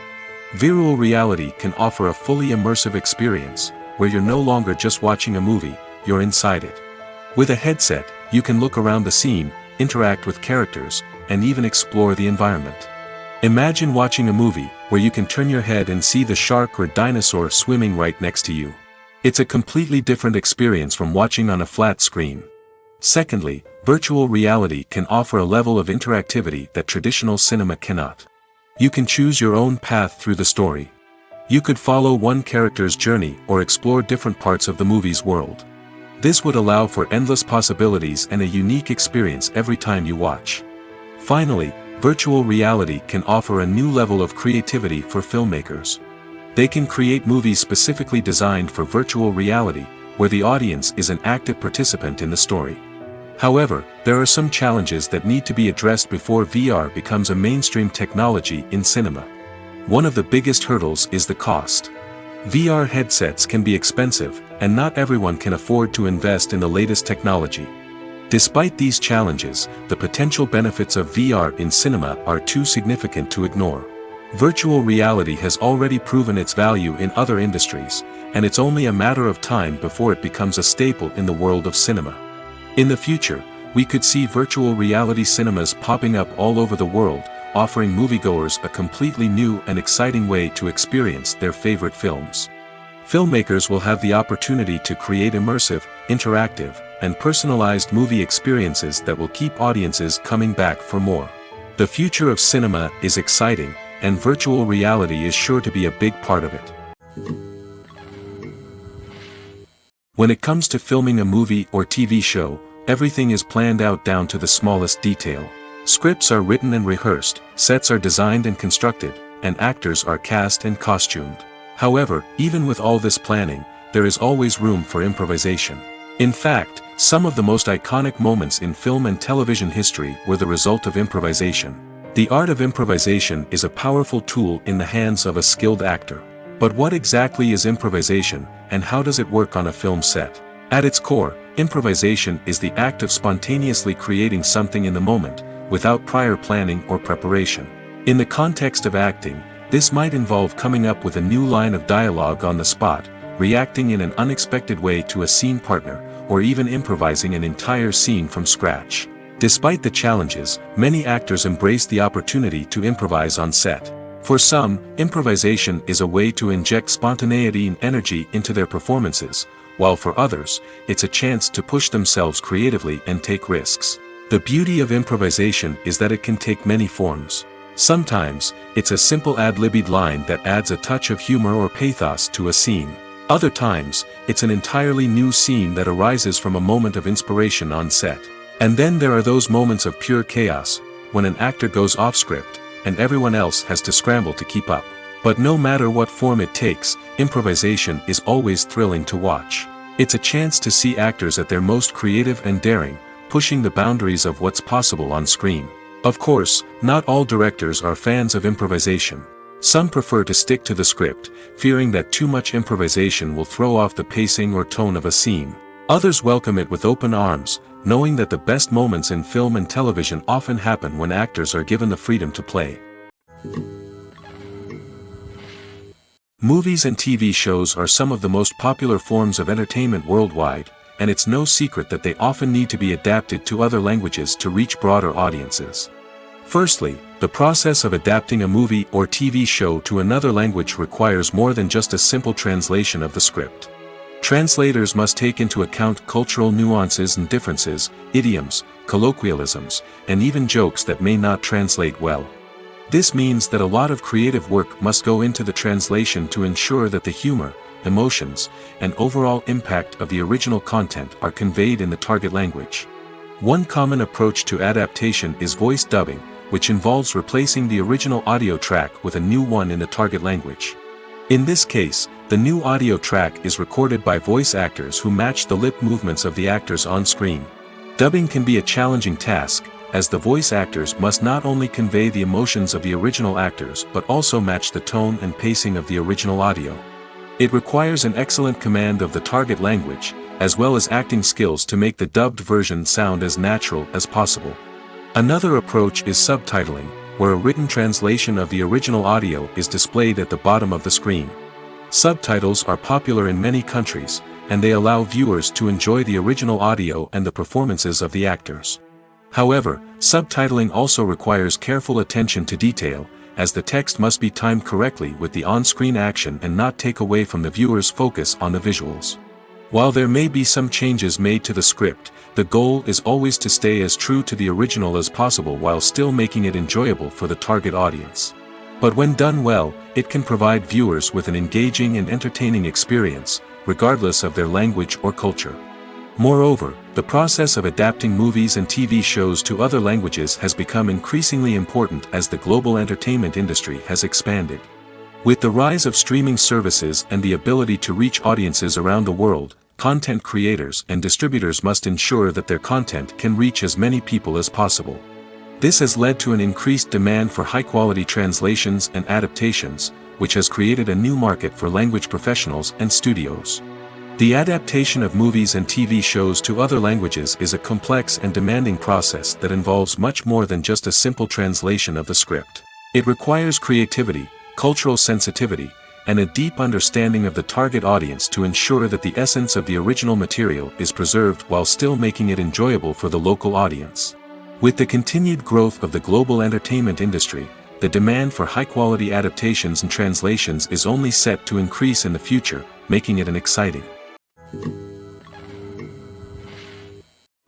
Virtual reality can offer a fully immersive experience, where you're no longer just watching a movie, you're inside it. With a headset, you can look around the scene, interact with characters, and even explore the environment. Imagine watching a movie, where you can turn your head and see the shark or dinosaur swimming right next to you. It's a completely different experience from watching on a flat screen. Secondly, virtual reality can offer a level of interactivity that traditional cinema cannot. You can choose your own path through the story. You could follow one character's journey or explore different parts of the movie's world. This would allow for endless possibilities and a unique experience every time you watch. Finally, virtual reality can offer a new level of creativity for filmmakers. They can create movies specifically designed for virtual reality, where the audience is an active participant in the story. However, there are some challenges that need to be addressed before VR becomes a mainstream technology in cinema. One of the biggest hurdles is the cost. VR headsets can be expensive, and not everyone can afford to invest in the latest technology. Despite these challenges, the potential benefits of VR in cinema are too significant to ignore. Virtual reality has already proven its value in other industries, and it's only a matter of time before it becomes a staple in the world of cinema. In the future, We could see virtual reality cinemas popping up all over the world, offering moviegoers a completely new and exciting way to experience their favorite films. Filmmakers will have the opportunity to create immersive, interactive, and personalized movie experiences that will keep audiences coming back for more. The future of cinema is exciting, and virtual reality is sure to be a big part of it. When it comes to filming a movie or TV show, everything is planned out down to the smallest detail. Scripts are written and rehearsed, sets are designed and constructed, and actors are cast and costumed. However, even with all this planning, there is always room for improvisation. In fact, some of the most iconic moments in film and television history were the result of improvisation. The art of improvisation is a powerful tool in the hands of a skilled actor. But what exactly is improvisation, and how does it work on a film set? At its core, improvisation is the act of spontaneously creating something in the moment, without prior planning or preparation. In the context of acting, this might involve coming up with a new line of dialogue on the spot, reacting in an unexpected way to a scene partner, or even improvising an entire scene from scratch. Despite the challenges, many actors embrace the opportunity to improvise on set. For some, improvisation is a way to inject spontaneity and energy into their performances, while for others, it's a chance to push themselves creatively and take risks. The beauty of improvisation is that it can take many forms. Sometimes, it's a simple ad-libbed line that adds a touch of humor or pathos to a scene. Other times, it's an entirely new scene that arises from a moment of inspiration on set. And then there are those moments of pure chaos, when an actor goes off script, and everyone else has to scramble to keep up. But no matter what form it takes, improvisation is always thrilling to watch. It's a chance to see actors at their most creative and daring, pushing the boundaries of what's possible on screen. Of course, not all directors are fans of improvisation. Some prefer to stick to the script, fearing that too much improvisation will throw off the pacing or tone of a scene. Others welcome it with open arms, knowing that the best moments in film and television often happen when actors are given the freedom to play. Movies and TV shows are some of the most popular forms of entertainment worldwide, and it's no secret that they often need to be adapted to other languages to reach broader audiences. Firstly, the process of adapting a movie or TV show to another language requires more than just a simple translation of the script. Translators must take into account cultural nuances and differences, idioms, colloquialisms, and even jokes that may not translate well. This means that a lot of creative work must go into the translation to ensure that the humor, emotions, and overall impact of the original content are conveyed in the target language. One common approach to adaptation is voice dubbing, which involves replacing the original audio track with a new one in the target language. In this case, the new audio track is recorded by voice actors who match the lip movements of the actors on screen. Dubbing can be a challenging task, as the voice actors must not only convey the emotions of the original actors but also match the tone and pacing of the original audio. It requires an excellent command of the target language, as well as acting skills to make the dubbed version sound as natural as possible. Another approach is subtitling, where a written translation of the original audio is displayed at the bottom of the screen. Subtitles are popular in many countries, and they allow viewers to enjoy the original audio and the performances of the actors. However, subtitling also requires careful attention to detail, as the text must be timed correctly with the on-screen action and not take away from the viewer's focus on the visuals. While there may be some changes made to the script, the goal is always to stay as true to the original as possible while still making it enjoyable for the target audience. But when done well, it can provide viewers with an engaging and entertaining experience, regardless of their language or culture. Moreover, the process of adapting movies and TV shows to other languages has become increasingly important as the global entertainment industry has expanded. With the rise of streaming services and the ability to reach audiences around the world, content creators and distributors must ensure that their content can reach as many people as possible. This has led to an increased demand for high-quality translations and adaptations, which has created a new market for language professionals and studios. The adaptation of movies and TV shows to other languages is a complex and demanding process that involves much more than just a simple translation of the script. It requires creativity, cultural sensitivity, and a deep understanding of the target audience to ensure that the essence of the original material is preserved while still making it enjoyable for the local audience. With the continued growth of the global entertainment industry, the demand for high-quality adaptations and translations is only set to increase in the future, making it an exciting.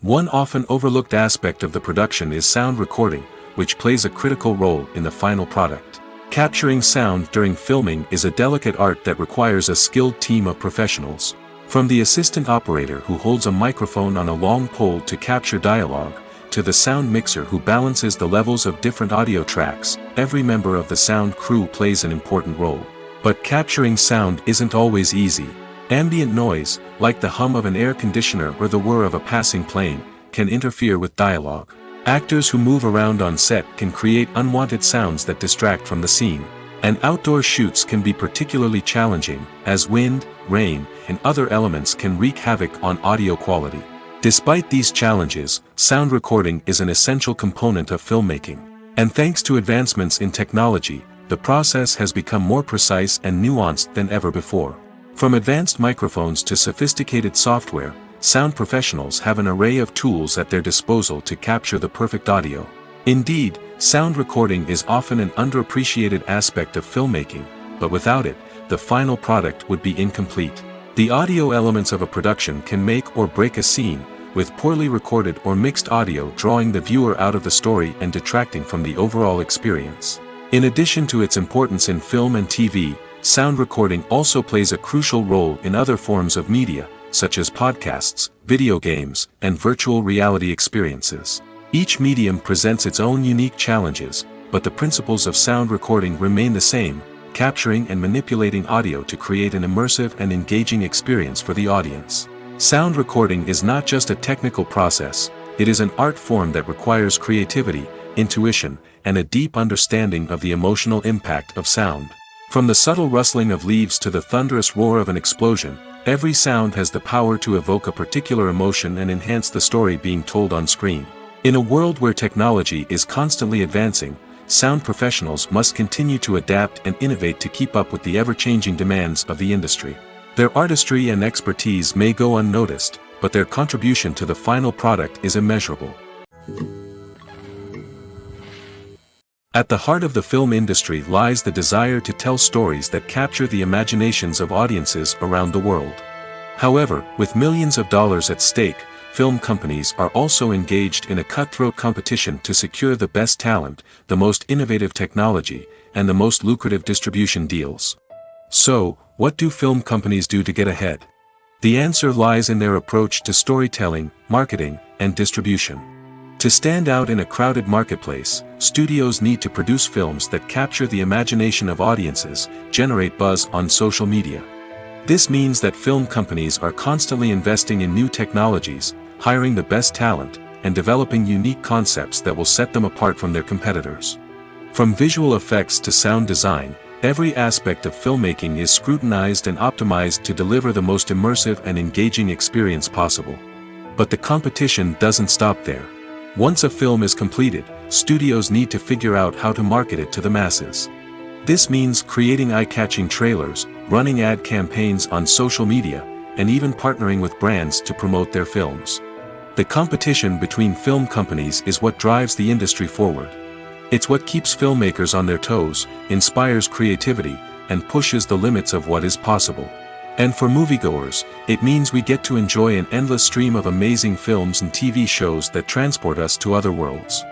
One often overlooked aspect of the production is sound recording, which plays a critical role in the final product. Capturing sound during filming is a delicate art that requires a skilled team of professionals. From the assistant operator who holds a microphone on a long pole to capture dialogue, to the sound mixer who balances the levels of different audio tracks, every member of the sound crew plays an important role. But capturing sound isn't always easy. Ambient noise, like the hum of an air conditioner or the whir of a passing plane, can interfere with dialogue. Actors who move around on set can create unwanted sounds that distract from the scene. And outdoor shoots can be particularly challenging, as wind, rain, and other elements can wreak havoc on audio quality. Despite these challenges, sound recording is an essential component of filmmaking. And thanks to advancements in technology, the process has become more precise and nuanced than ever before. From advanced microphones to sophisticated software, sound professionals have an array of tools at their disposal to capture the perfect audio. Indeed, sound recording is often an underappreciated aspect of filmmaking, but without it, the final product would be incomplete. The audio elements of a production can make or break a scene, with poorly recorded or mixed audio drawing the viewer out of the story and detracting from the overall experience. In addition to its importance in film and TV, sound recording also plays a crucial role in other forms of media, such as podcasts, video games, and virtual reality experiences. Each medium presents its own unique challenges, but the principles of sound recording remain the same: capturing and manipulating audio to create an immersive and engaging experience for the audience. Sound recording is not just a technical process, it is an art form that requires creativity, intuition, and a deep understanding of the emotional impact of sound. From the subtle rustling of leaves to the thunderous roar of an explosion, every sound has the power to evoke a particular emotion and enhance the story being told on screen. In a world where technology is constantly advancing, sound professionals must continue to adapt and innovate to keep up with the ever-changing demands of the industry. Their artistry and expertise may go unnoticed, but their contribution to the final product is immeasurable. At the heart of the film industry lies the desire to tell stories that capture the imaginations of audiences around the world. However, with millions of dollars at stake, film companies are also engaged in a cutthroat competition to secure the best talent, the most innovative technology, and the most lucrative distribution deals. So, what do film companies do to get ahead? The answer lies in their approach to storytelling, marketing, and distribution. To stand out in a crowded marketplace, studios need to produce films that capture the imagination of audiences, generate buzz on social media. This means that film companies are constantly investing in new technologies, hiring the best talent, and developing unique concepts that will set them apart from their competitors. From visual effects to sound design, every aspect of filmmaking is scrutinized and optimized to deliver the most immersive and engaging experience possible. But the competition doesn't stop there. Once a film is completed, studios need to figure out how to market it to the masses. This means creating eye-catching trailers, running ad campaigns on social media, and even partnering with brands to promote their films. The competition between film companies is what drives the industry forward. It's what keeps filmmakers on their toes, inspires creativity, and pushes the limits of what is possible. And for moviegoers, it means we get to enjoy an endless stream of amazing films and TV shows that transport us to other worlds.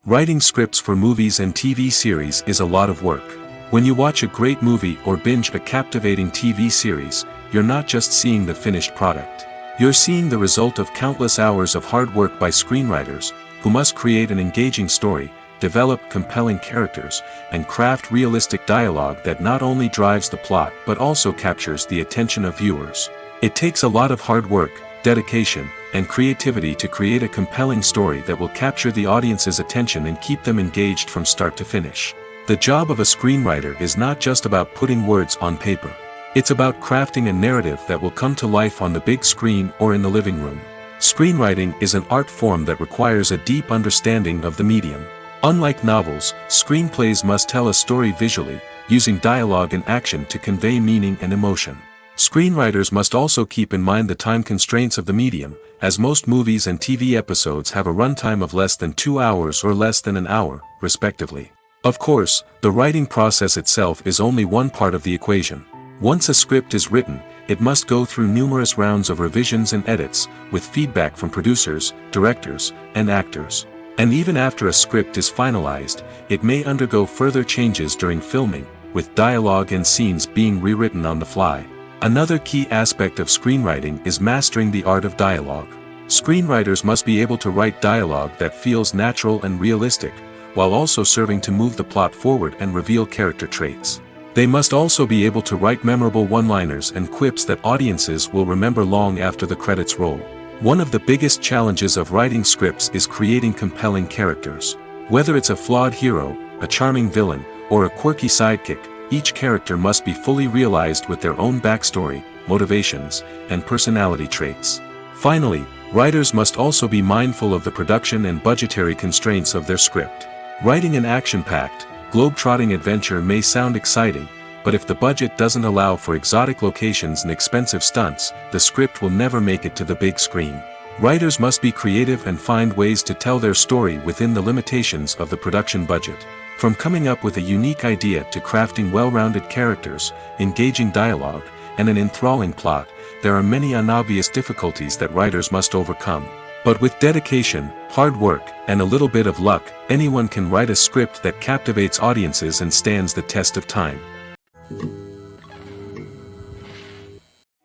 Writing scripts for movies and TV series is a lot of work. When you watch a great movie or binge a captivating TV series, you're not just seeing the finished product. You're seeing the result of countless hours of hard work by screenwriters, who must create an engaging story, develop compelling characters, and craft realistic dialogue that not only drives the plot but also captures the attention of viewers. It takes a lot of hard work, dedication, and creativity to create a compelling story that will capture the audience's attention and keep them engaged from start to finish. The job of a screenwriter is not just about putting words on paper. It's about crafting a narrative that will come to life on the big screen or in the living room. Screenwriting is an art form that requires a deep understanding of the medium. Unlike novels, screenplays must tell a story visually, using dialogue and action to convey meaning and emotion. Screenwriters must also keep in mind the time constraints of the medium, as most movies and TV episodes have a runtime of less than 2 hours or less than an hour, respectively. Of course, the writing process itself is only one part of the equation. Once a script is written, it must go through numerous rounds of revisions and edits, with feedback from producers, directors, and actors. And even after a script is finalized, it may undergo further changes during filming, with dialogue and scenes being rewritten on the fly. Another key aspect of screenwriting is mastering the art of dialogue. Screenwriters must be able to write dialogue that feels natural and realistic, while also serving to move the plot forward and reveal character traits. They must also be able to write memorable one-liners and quips that audiences will remember long after the credits roll. One of the biggest challenges of writing scripts is creating compelling characters. Whether it's a flawed hero, a charming villain, or a quirky sidekick, each character must be fully realized with their own backstory, motivations, and personality traits. Finally, writers must also be mindful of the production and budgetary constraints of their script. Writing an action-packed, globe-trotting adventure may sound exciting, but if the budget doesn't allow for exotic locations and expensive stunts, the script will never make it to the big screen. Writers must be creative and find ways to tell their story within the limitations of the production budget. From coming up with a unique idea to crafting well-rounded characters, engaging dialogue, and an enthralling plot, there are many unobvious difficulties that writers must overcome. But with dedication, hard work, and a little bit of luck, anyone can write a script that captivates audiences and stands the test of time.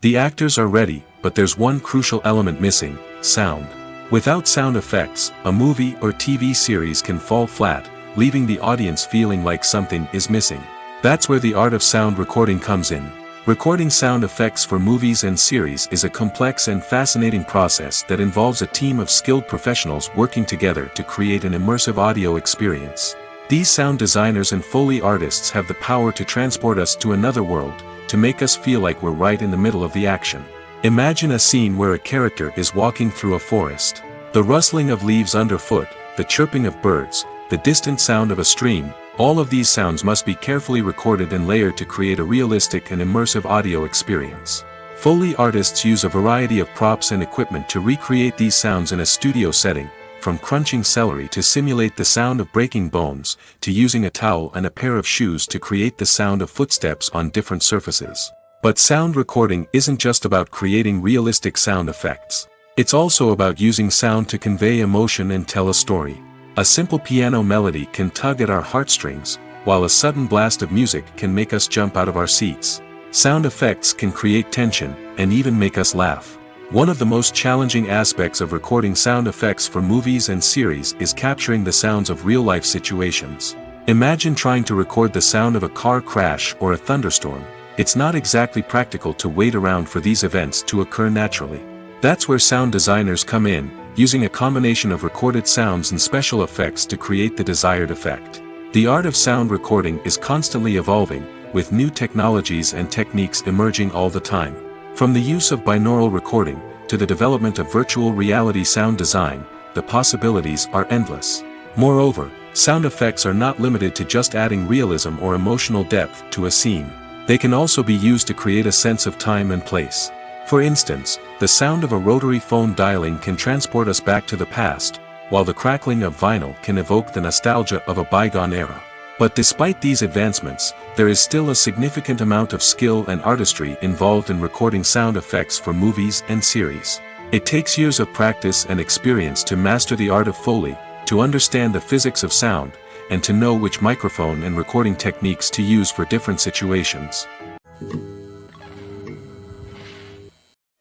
The actors are ready, but there's one crucial element missing: sound. Without sound effects, a movie or TV series can fall flat, leaving the audience feeling like something is missing. That's where the art of sound recording comes in. Recording sound effects for movies and series is a complex and fascinating process that involves a team of skilled professionals working together to create an immersive audio experience. These sound designers and Foley artists have the power to transport us to another world, to make us feel like we're right in the middle of the action. Imagine a scene where a character is walking through a forest. The rustling of leaves underfoot, the chirping of birds, the distant sound of a stream, all of these sounds must be carefully recorded and layered to create a realistic and immersive audio experience. Foley artists use a variety of props and equipment to recreate these sounds in a studio setting, from crunching celery to simulate the sound of breaking bones, to using a towel and a pair of shoes to create the sound of footsteps on different surfaces. But sound recording isn't just about creating realistic sound effects. It's also about using sound to convey emotion and tell a story. A simple piano melody can tug at our heartstrings, while a sudden blast of music can make us jump out of our seats. Sound effects can create tension, and even make us laugh. One of the most challenging aspects of recording sound effects for movies and series is capturing the sounds of real-life situations. Imagine trying to record the sound of a car crash or a thunderstorm. It's not exactly practical to wait around for these events to occur naturally. That's where sound designers come in, using a combination of recorded sounds and special effects to create the desired effect. The art of sound recording is constantly evolving, with new technologies and techniques emerging all the time. From the use of binaural recording, to the development of virtual reality sound design, the possibilities are endless. Moreover, sound effects are not limited to just adding realism or emotional depth to a scene. They can also be used to create a sense of time and place. For instance, the sound of a rotary phone dialing can transport us back to the past, while the crackling of vinyl can evoke the nostalgia of a bygone era. But despite these advancements, there is still a significant amount of skill and artistry involved in recording sound effects for movies and series. It takes years of practice and experience to master the art of Foley, to understand the physics of sound, and to know which microphone and recording techniques to use for different situations.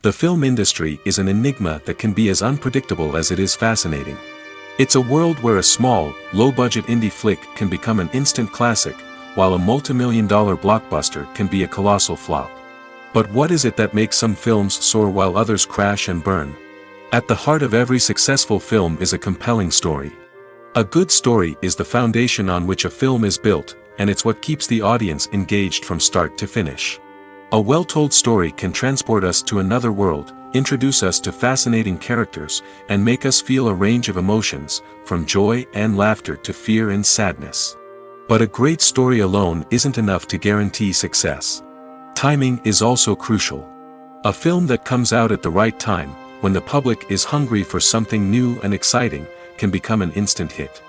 The film industry is an enigma that can be as unpredictable as it is fascinating. It's a world where a small, low-budget indie flick can become an instant classic, while a multi-million-dollar blockbuster can be a colossal flop. But what is it that makes some films soar while others crash and burn? At the heart of every successful film is a compelling story. A good story is the foundation on which a film is built, and it's what keeps the audience engaged from start to finish. A well-told story can transport us to another world, introduce us to fascinating characters, and make us feel a range of emotions, from joy and laughter to fear and sadness. But a great story alone isn't enough to guarantee success. Timing is also crucial. A film that comes out at the right time, when the public is hungry for something new and exciting, can become an instant hit.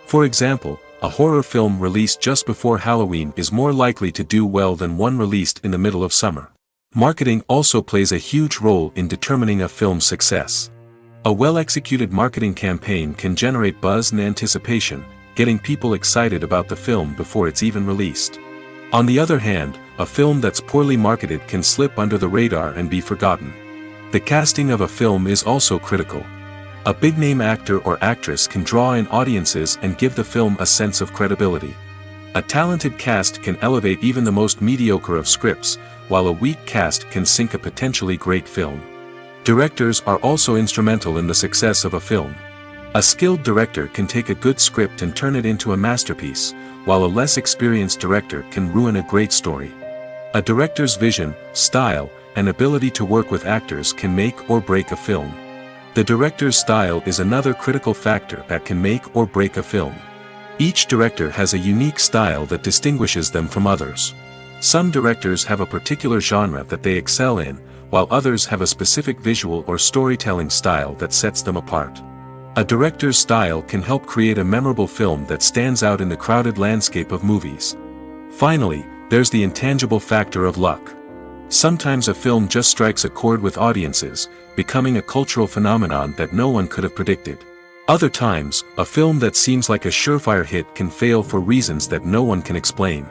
For example, a horror film released just before Halloween is more likely to do well than one released in the middle of summer. Marketing also plays a huge role in determining a film's success. A well-executed marketing campaign can generate buzz and anticipation, getting people excited about the film before it's even released. On the other hand, a film that's poorly marketed can slip under the radar and be forgotten. The casting of a film is also critical. A big-name actor or actress can draw in audiences and give the film a sense of credibility. A talented cast can elevate even the most mediocre of scripts, while a weak cast can sink a potentially great film. Directors are also instrumental in the success of a film. A skilled director can take a good script and turn it into a masterpiece, while a less experienced director can ruin a great story. A director's vision, style, and ability to work with actors can make or break a film. The director's style is another critical factor that can make or break a film. Each director has a unique style that distinguishes them from others. Some directors have a particular genre that they excel in, while others have a specific visual or storytelling style that sets them apart. A director's style can help create a memorable film that stands out in the crowded landscape of movies. Finally, there's the intangible factor of luck. Sometimes a film just strikes a chord with audiences, becoming a cultural phenomenon that no one could have predicted. Other times, a film that seems like a surefire hit can fail for reasons that no one can explain.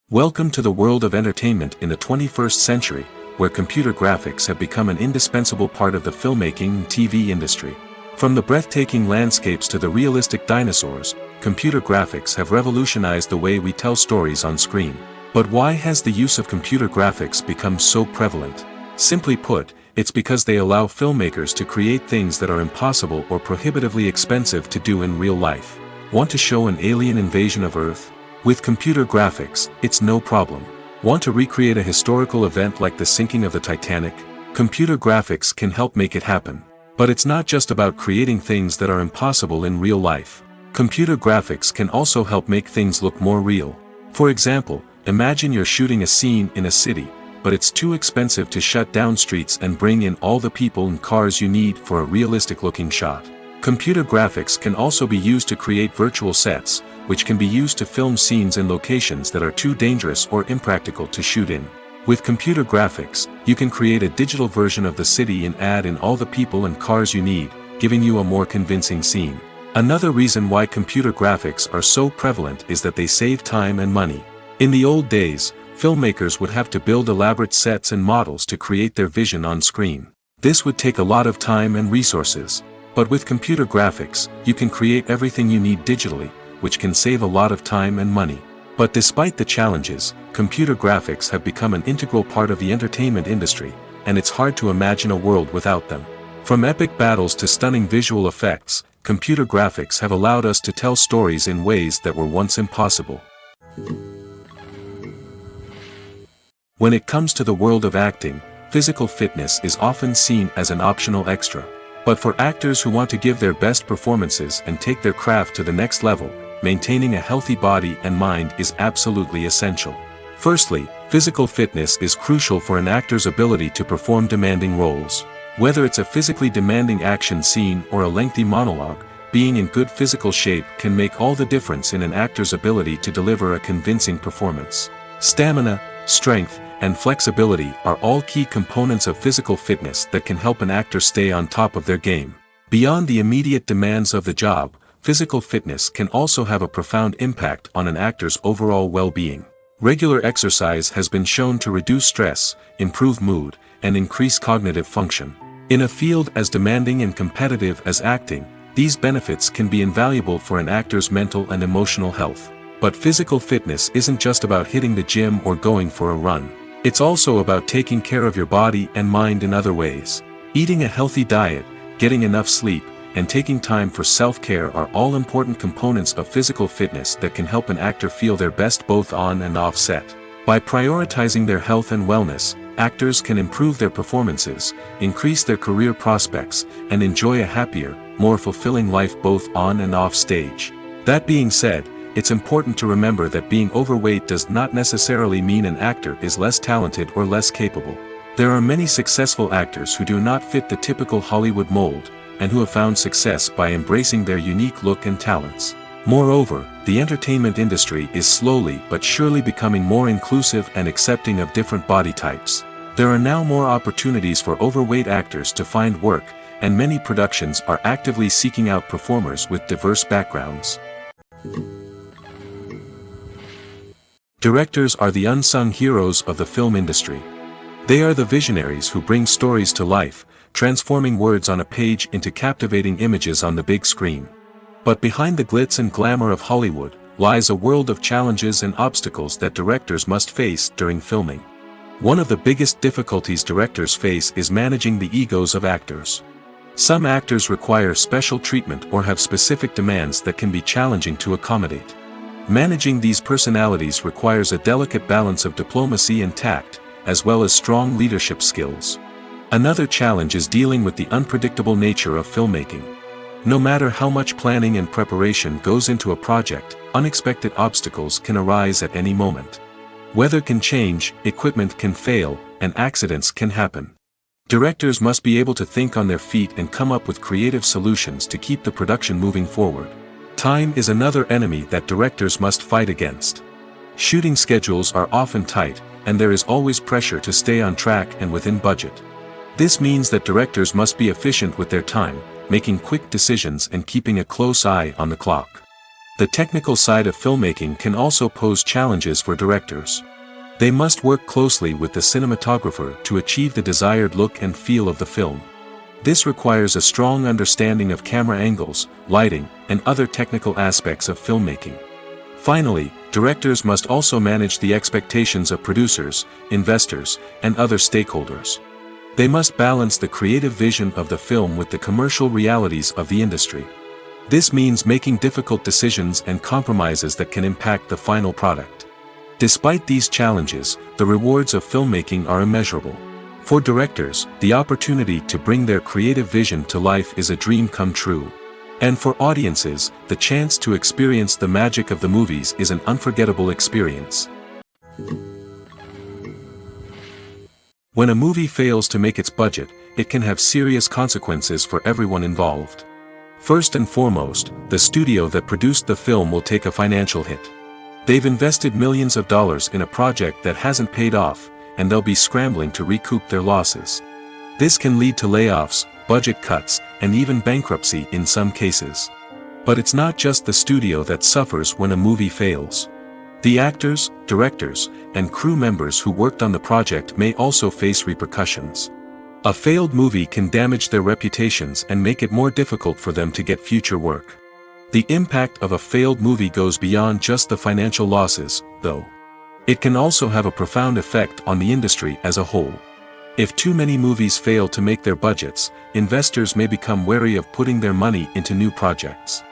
Welcome to the world of entertainment in the 21st century, where computer graphics have become an indispensable part of the filmmaking and TV industry. From the breathtaking landscapes to the realistic dinosaurs, computer graphics have revolutionized the way we tell stories on screen. But why has the use of computer graphics become so prevalent? Simply put, it's because they allow filmmakers to create things that are impossible or prohibitively expensive to do in real life. Want to show an alien invasion of Earth? With computer graphics, it's no problem. Want to recreate a historical event like the sinking of the Titanic? Computer graphics can help make it happen. But it's not just about creating things that are impossible in real life. Computer graphics can also help make things look more real. For example, imagine you're shooting a scene in a city, but it's too expensive to shut down streets and bring in all the people and cars you need for a realistic-looking shot. Computer graphics can also be used to create virtual sets, which can be used to film scenes in locations that are too dangerous or impractical to shoot in. With computer graphics, you can create a digital version of the city and add in all the people and cars you need, giving you a more convincing scene. Another reason why computer graphics are so prevalent is that they save time and money. In the old days, filmmakers would have to build elaborate sets and models to create their vision on screen. This would take a lot of time and resources. But with computer graphics, you can create everything you need digitally, which can save a lot of time and money. But despite the challenges, computer graphics have become an integral part of the entertainment industry, and it's hard to imagine a world without them. From epic battles to stunning visual effects, computer graphics have allowed us to tell stories in ways that were once impossible. When it comes to the world of acting, physical fitness is often seen as an optional extra. But for actors who want to give their best performances and take their craft to the next level, maintaining a healthy body and mind is absolutely essential. Firstly, physical fitness is crucial for an actor's ability to perform demanding roles. Whether it's a physically demanding action scene or a lengthy monologue, being in good physical shape can make all the difference in an actor's ability to deliver a convincing performance. Stamina, strength, and flexibility are all key components of physical fitness that can help an actor stay on top of their game. Beyond the immediate demands of the job, physical fitness can also have a profound impact on an actor's overall well-being. Regular exercise has been shown to reduce stress, improve mood, and increase cognitive function. In a field as demanding and competitive as acting, these benefits can be invaluable for an actor's mental and emotional health. But physical fitness isn't just about hitting the gym or going for a run. It's also about taking care of your body and mind in other ways. Eating a healthy diet, getting enough sleep, and taking time for self-care are all important components of physical fitness that can help an actor feel their best both on and off set. By prioritizing their health and wellness, actors can improve their performances, increase their career prospects, and enjoy a happier, more fulfilling life both on and off stage. That being said, it's important to remember that being overweight does not necessarily mean an actor is less talented or less capable. There are many successful actors who do not fit the typical Hollywood mold, and who have found success by embracing their unique look and talents. Moreover, the entertainment industry is slowly but surely becoming more inclusive and accepting of different body types. There are now more opportunities for overweight actors to find work, and many productions are actively seeking out performers with diverse backgrounds. Directors are the unsung heroes of the film industry. They are the visionaries who bring stories to life, transforming words on a page into captivating images on the big screen. But behind the glitz and glamour of Hollywood, lies a world of challenges and obstacles that directors must face during filming. One of the biggest difficulties directors face is managing the egos of actors. Some actors require special treatment or have specific demands that can be challenging to accommodate. Managing these personalities requires a delicate balance of diplomacy and tact, as well as strong leadership skills. Another challenge is dealing with the unpredictable nature of filmmaking. No matter how much planning and preparation goes into a project, unexpected obstacles can arise at any moment. Weather can change, equipment can fail, and accidents can happen. Directors must be able to think on their feet and come up with creative solutions to keep the production moving forward. Time is another enemy that directors must fight against. Shooting schedules are often tight, and there is always pressure to stay on track and within budget. This means that directors must be efficient with their time, making quick decisions and keeping a close eye on the clock. The technical side of filmmaking can also pose challenges for directors. They must work closely with the cinematographer to achieve the desired look and feel of the film. This requires a strong understanding of camera angles, lighting, and other technical aspects of filmmaking. Finally, directors must also manage the expectations of producers, investors, and other stakeholders. They must balance the creative vision of the film with the commercial realities of the industry. This means making difficult decisions and compromises that can impact the final product. Despite these challenges, the rewards of filmmaking are immeasurable. For directors, the opportunity to bring their creative vision to life is a dream come true. And for audiences, the chance to experience the magic of the movies is an unforgettable experience. When a movie fails to make its budget, it can have serious consequences for everyone involved. First and foremost, the studio that produced the film will take a financial hit. They've invested millions of dollars in a project that hasn't paid off, and they'll be scrambling to recoup their losses. This can lead to layoffs, budget cuts, and even bankruptcy in some cases. But it's not just the studio that suffers when a movie fails. The actors, directors, and crew members who worked on the project may also face repercussions. A failed movie can damage their reputations and make it more difficult for them to get future work. The impact of a failed movie goes beyond just the financial losses, though. It can also have a profound effect on the industry as a whole. If too many movies fail to make their budgets, investors may become wary of putting their money into new projects.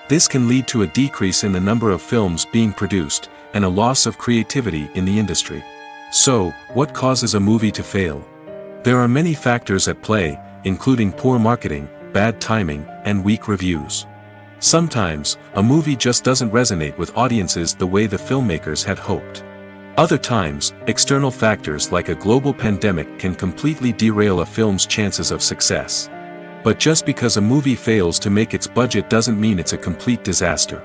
This can lead to a decrease in the number of films being produced, and a loss of creativity in the industry. So, what causes a movie to fail? There are many factors at play, including poor marketing, bad timing, and weak reviews. Sometimes, a movie just doesn't resonate with audiences the way the filmmakers had hoped. Other times, external factors like a global pandemic can completely derail a film's chances of success. But just because a movie fails to make its budget doesn't mean it's a complete disaster.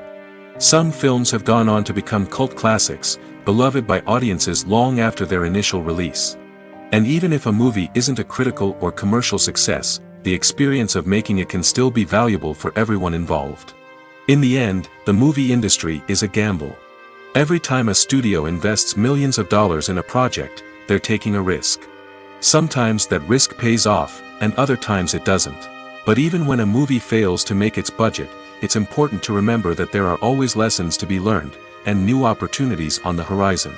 Some films have gone on to become cult classics, beloved by audiences long after their initial release. And even if a movie isn't a critical or commercial success, the experience of making it can still be valuable for everyone involved. In the end, the movie industry is a gamble. Every time a studio invests millions of dollars in a project, they're taking a risk. Sometimes that risk pays off, and other times it doesn't. But even when a movie fails to make its budget, it's important to remember that there are always lessons to be learned, and new opportunities on the horizon.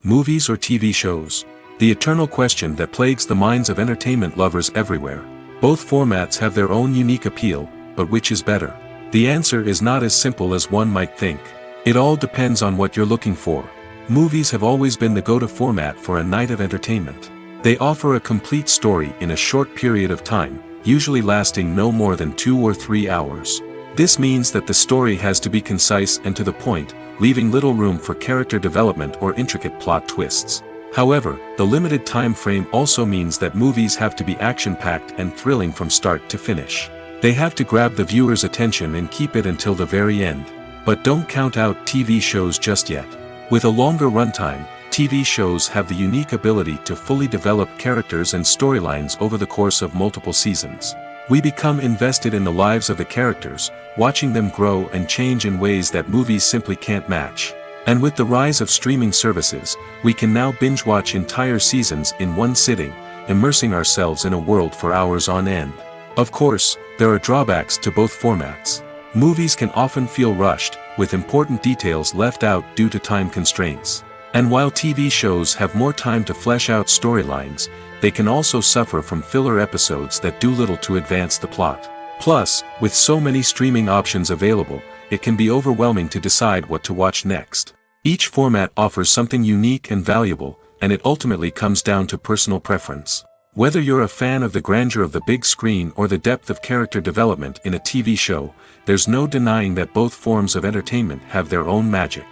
Movies or TV shows? The eternal question that plagues the minds of entertainment lovers everywhere. Both formats have their own unique appeal, but which is better? The answer is not as simple as one might think. It all depends on what you're looking for. Movies have always been the go-to format for a night of entertainment. They offer a complete story in a short period of time, usually lasting no more than 2 or 3 hours. This means that the story has to be concise and to the point, leaving little room for character development or intricate plot twists. However, the limited time frame also means that movies have to be action-packed and thrilling from start to finish. They have to grab the viewer's attention and keep it until the very end. But don't count out TV shows just yet. With a longer runtime, TV shows have the unique ability to fully develop characters and storylines over the course of multiple seasons. We become invested in the lives of the characters, watching them grow and change in ways that movies simply can't match. And with the rise of streaming services, we can now binge-watch entire seasons in one sitting, immersing ourselves in a world for hours on end. Of course, there are drawbacks to both formats. Movies can often feel rushed, with important details left out due to time constraints. And while TV shows have more time to flesh out storylines, they can also suffer from filler episodes that do little to advance the plot. Plus, with so many streaming options available, it can be overwhelming to decide what to watch next. Each format offers something unique and valuable, and it ultimately comes down to personal preference. Whether you're a fan of the grandeur of the big screen or the depth of character development in a TV show, there's no denying that both forms of entertainment have their own magic.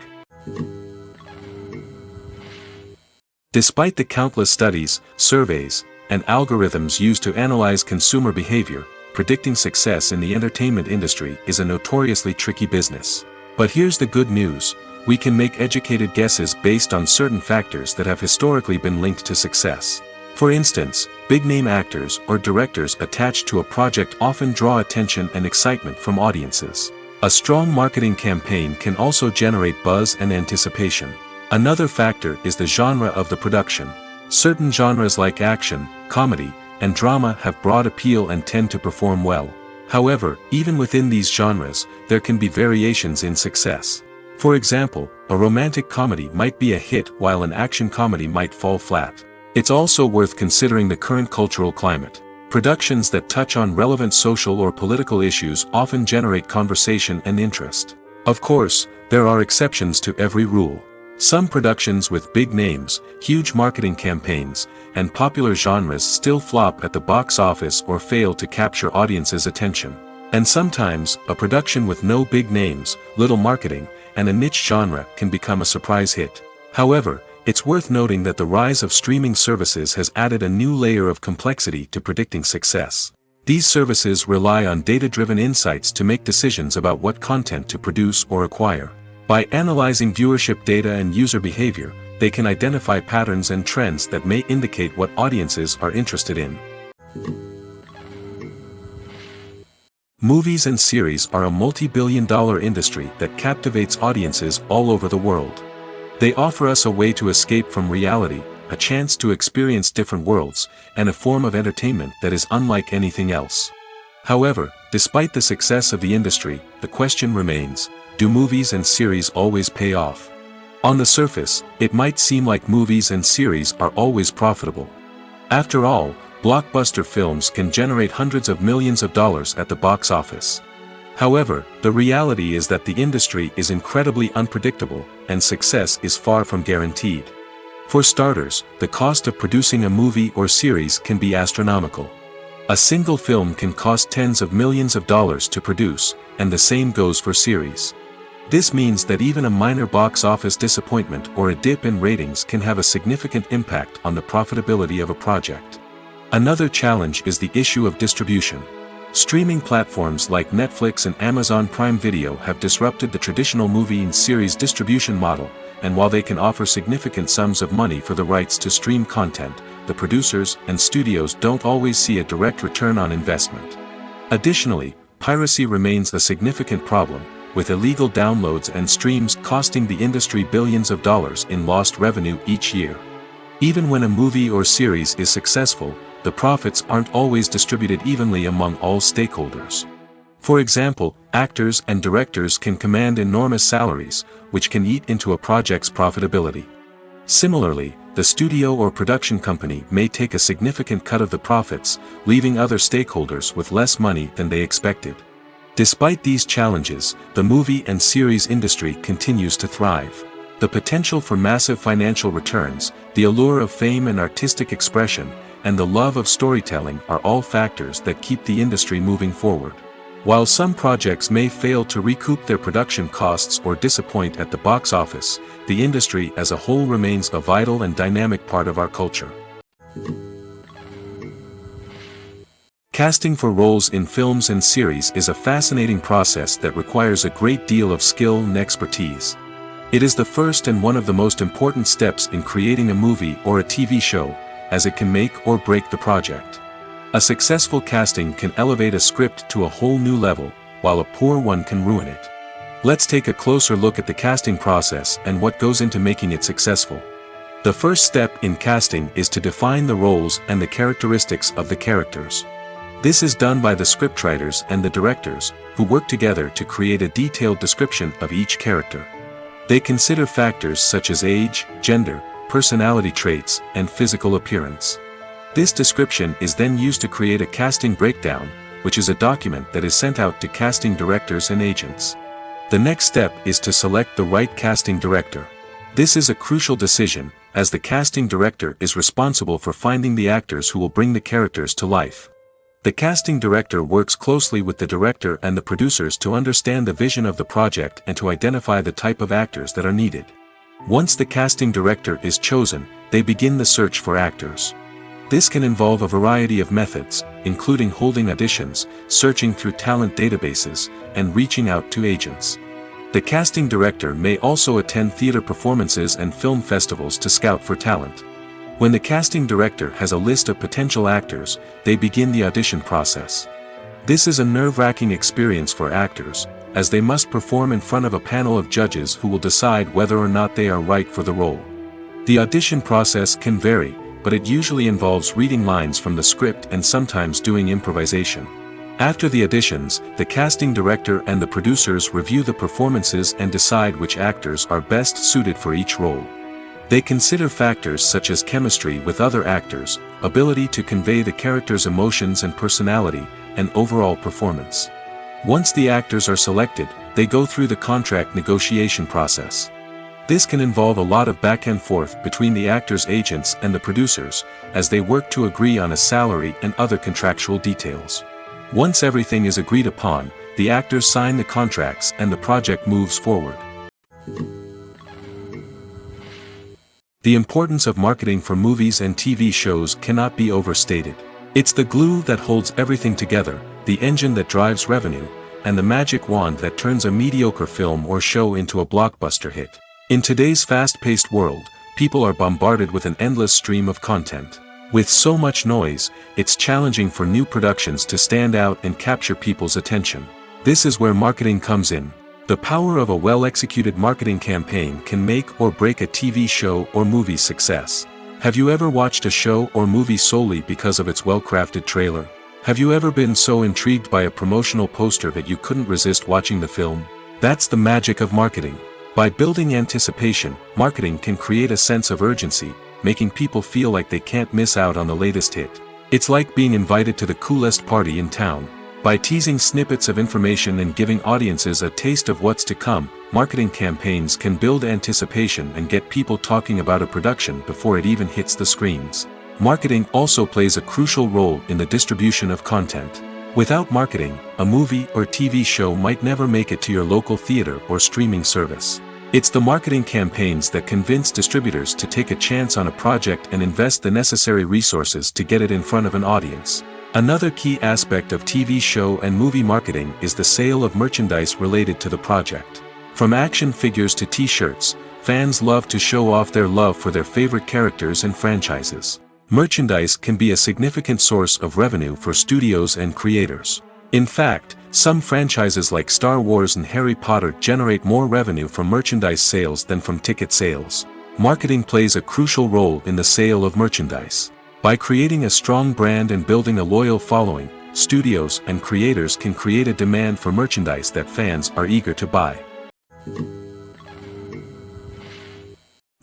Despite the countless studies, surveys, and algorithms used to analyze consumer behavior, predicting success in the entertainment industry is a notoriously tricky business. But here's the good news: we can make educated guesses based on certain factors that have historically been linked to success. For instance, big-name actors or directors attached to a project often draw attention and excitement from audiences. A strong marketing campaign can also generate buzz and anticipation. Another factor is the genre of the production. Certain genres like action, comedy, and drama have broad appeal and tend to perform well. However, even within these genres, there can be variations in success. For example, a romantic comedy might be a hit while an action comedy might fall flat. It's also worth considering the current cultural climate. Productions that touch on relevant social or political issues often generate conversation and interest. Of course, there are exceptions to every rule. Some productions with big names, huge marketing campaigns, and popular genres still flop at the box office or fail to capture audiences' attention. And sometimes, a production with no big names, little marketing, and a niche genre can become a surprise hit. However, it's worth noting that the rise of streaming services has added a new layer of complexity to predicting success. These services rely on data-driven insights to make decisions about what content to produce or acquire. By analyzing viewership data and user behavior, they can identify patterns and trends that may indicate what audiences are interested in. Movies and series are a multi-billion-dollar industry that captivates audiences all over the world. They offer us a way to escape from reality, a chance to experience different worlds, and a form of entertainment that is unlike anything else. However, despite the success of the industry, the question remains: do movies and series always pay off? On the surface, it might seem like movies and series are always profitable. After all, blockbuster films can generate hundreds of millions of dollars at the box office. However, the reality is that the industry is incredibly unpredictable, and success is far from guaranteed. For starters, the cost of producing a movie or series can be astronomical. A single film can cost tens of millions of dollars to produce, and the same goes for series. This means that even a minor box office disappointment or a dip in ratings can have a significant impact on the profitability of a project. Another challenge is the issue of distribution. Streaming platforms like Netflix and Amazon Prime Video have disrupted the traditional movie and series distribution model, and while they can offer significant sums of money for the rights to stream content, the producers and studios don't always see a direct return on investment. Additionally, piracy remains a significant problem, with illegal downloads and streams costing the industry billions of dollars in lost revenue each year. Even when a movie or series is successful, the profits aren't always distributed evenly among all stakeholders. For example, actors and directors can command enormous salaries, which can eat into a project's profitability. Similarly, the studio or production company may take a significant cut of the profits, leaving other stakeholders with less money than they expected. Despite these challenges, the movie and series industry continues to thrive. The potential for massive financial returns, the allure of fame and artistic expression, and the love of storytelling are all factors that keep the industry moving forward. While some projects may fail to recoup their production costs or disappoint at the box office, the industry as a whole remains a vital and dynamic part of our culture. Casting for roles in films and series is a fascinating process that requires a great deal of skill and expertise. It is the first and one of the most important steps in creating a movie or a TV show, as it can make or break the project. A successful casting can elevate a script to a whole new level, while a poor one can ruin it. Let's take a closer look at the casting process and what goes into making it successful. The first step in casting is to define the roles and the characteristics of the characters. This is done by the scriptwriters and the directors, who work together to create a detailed description of each character. They consider factors such as age, gender, personality traits, and physical appearance. This description is then used to create a casting breakdown, which is a document that is sent out to casting directors and agents. The next step is to select the right casting director. This is a crucial decision, as the casting director is responsible for finding the actors who will bring the characters to life. The casting director works closely with the director and the producers to understand the vision of the project and to identify the type of actors that are needed. Once the casting director is chosen, they begin the search for actors. This can involve a variety of methods, including holding auditions, searching through talent databases, and reaching out to agents. The casting director may also attend theater performances and film festivals to scout for talent. When the casting director has a list of potential actors, they begin the audition process. This is a nerve-wracking experience for actors, as they must perform in front of a panel of judges who will decide whether or not they are right for the role. The audition process can vary, but it usually involves reading lines from the script and sometimes doing improvisation. After the auditions, the casting director and the producers review the performances and decide which actors are best suited for each role. They consider factors such as chemistry with other actors, ability to convey the character's emotions and personality, and overall performance. Once the actors are selected, they go through the contract negotiation process. This can involve a lot of back and forth between the actors' agents and the producers, as they work to agree on a salary and other contractual details. Once everything is agreed upon, the actors sign the contracts and the project moves forward. The importance of marketing for movies and TV shows cannot be overstated. It's the glue that holds everything together, the engine that drives revenue, and the magic wand that turns a mediocre film or show into a blockbuster hit. In today's fast-paced world, people are bombarded with an endless stream of content. With so much noise, it's challenging for new productions to stand out and capture people's attention. This is where marketing comes in. The power of a well-executed marketing campaign can make or break a TV show or movie's success. Have you ever watched a show or movie solely because of its well-crafted trailer? Have you ever been so intrigued by a promotional poster that you couldn't resist watching the film? That's the magic of marketing. By building anticipation, marketing can create a sense of urgency, making people feel like they can't miss out on the latest hit. It's like being invited to the coolest party in town. By teasing snippets of information and giving audiences a taste of what's to come, marketing campaigns can build anticipation and get people talking about a production before it even hits the screens. Marketing also plays a crucial role in the distribution of content. Without marketing, a movie or TV show might never make it to your local theater or streaming service. It's the marketing campaigns that convince distributors to take a chance on a project and invest the necessary resources to get it in front of an audience. Another key aspect of TV show and movie marketing is the sale of merchandise related to the project. From action figures to t-shirts, fans love to show off their love for their favorite characters and franchises. Merchandise can be a significant source of revenue for studios and creators. In fact, some franchises like Star Wars and Harry Potter generate more revenue from merchandise sales than from ticket sales. Marketing plays a crucial role in the sale of merchandise. By creating a strong brand and building a loyal following, studios and creators can create a demand for merchandise that fans are eager to buy.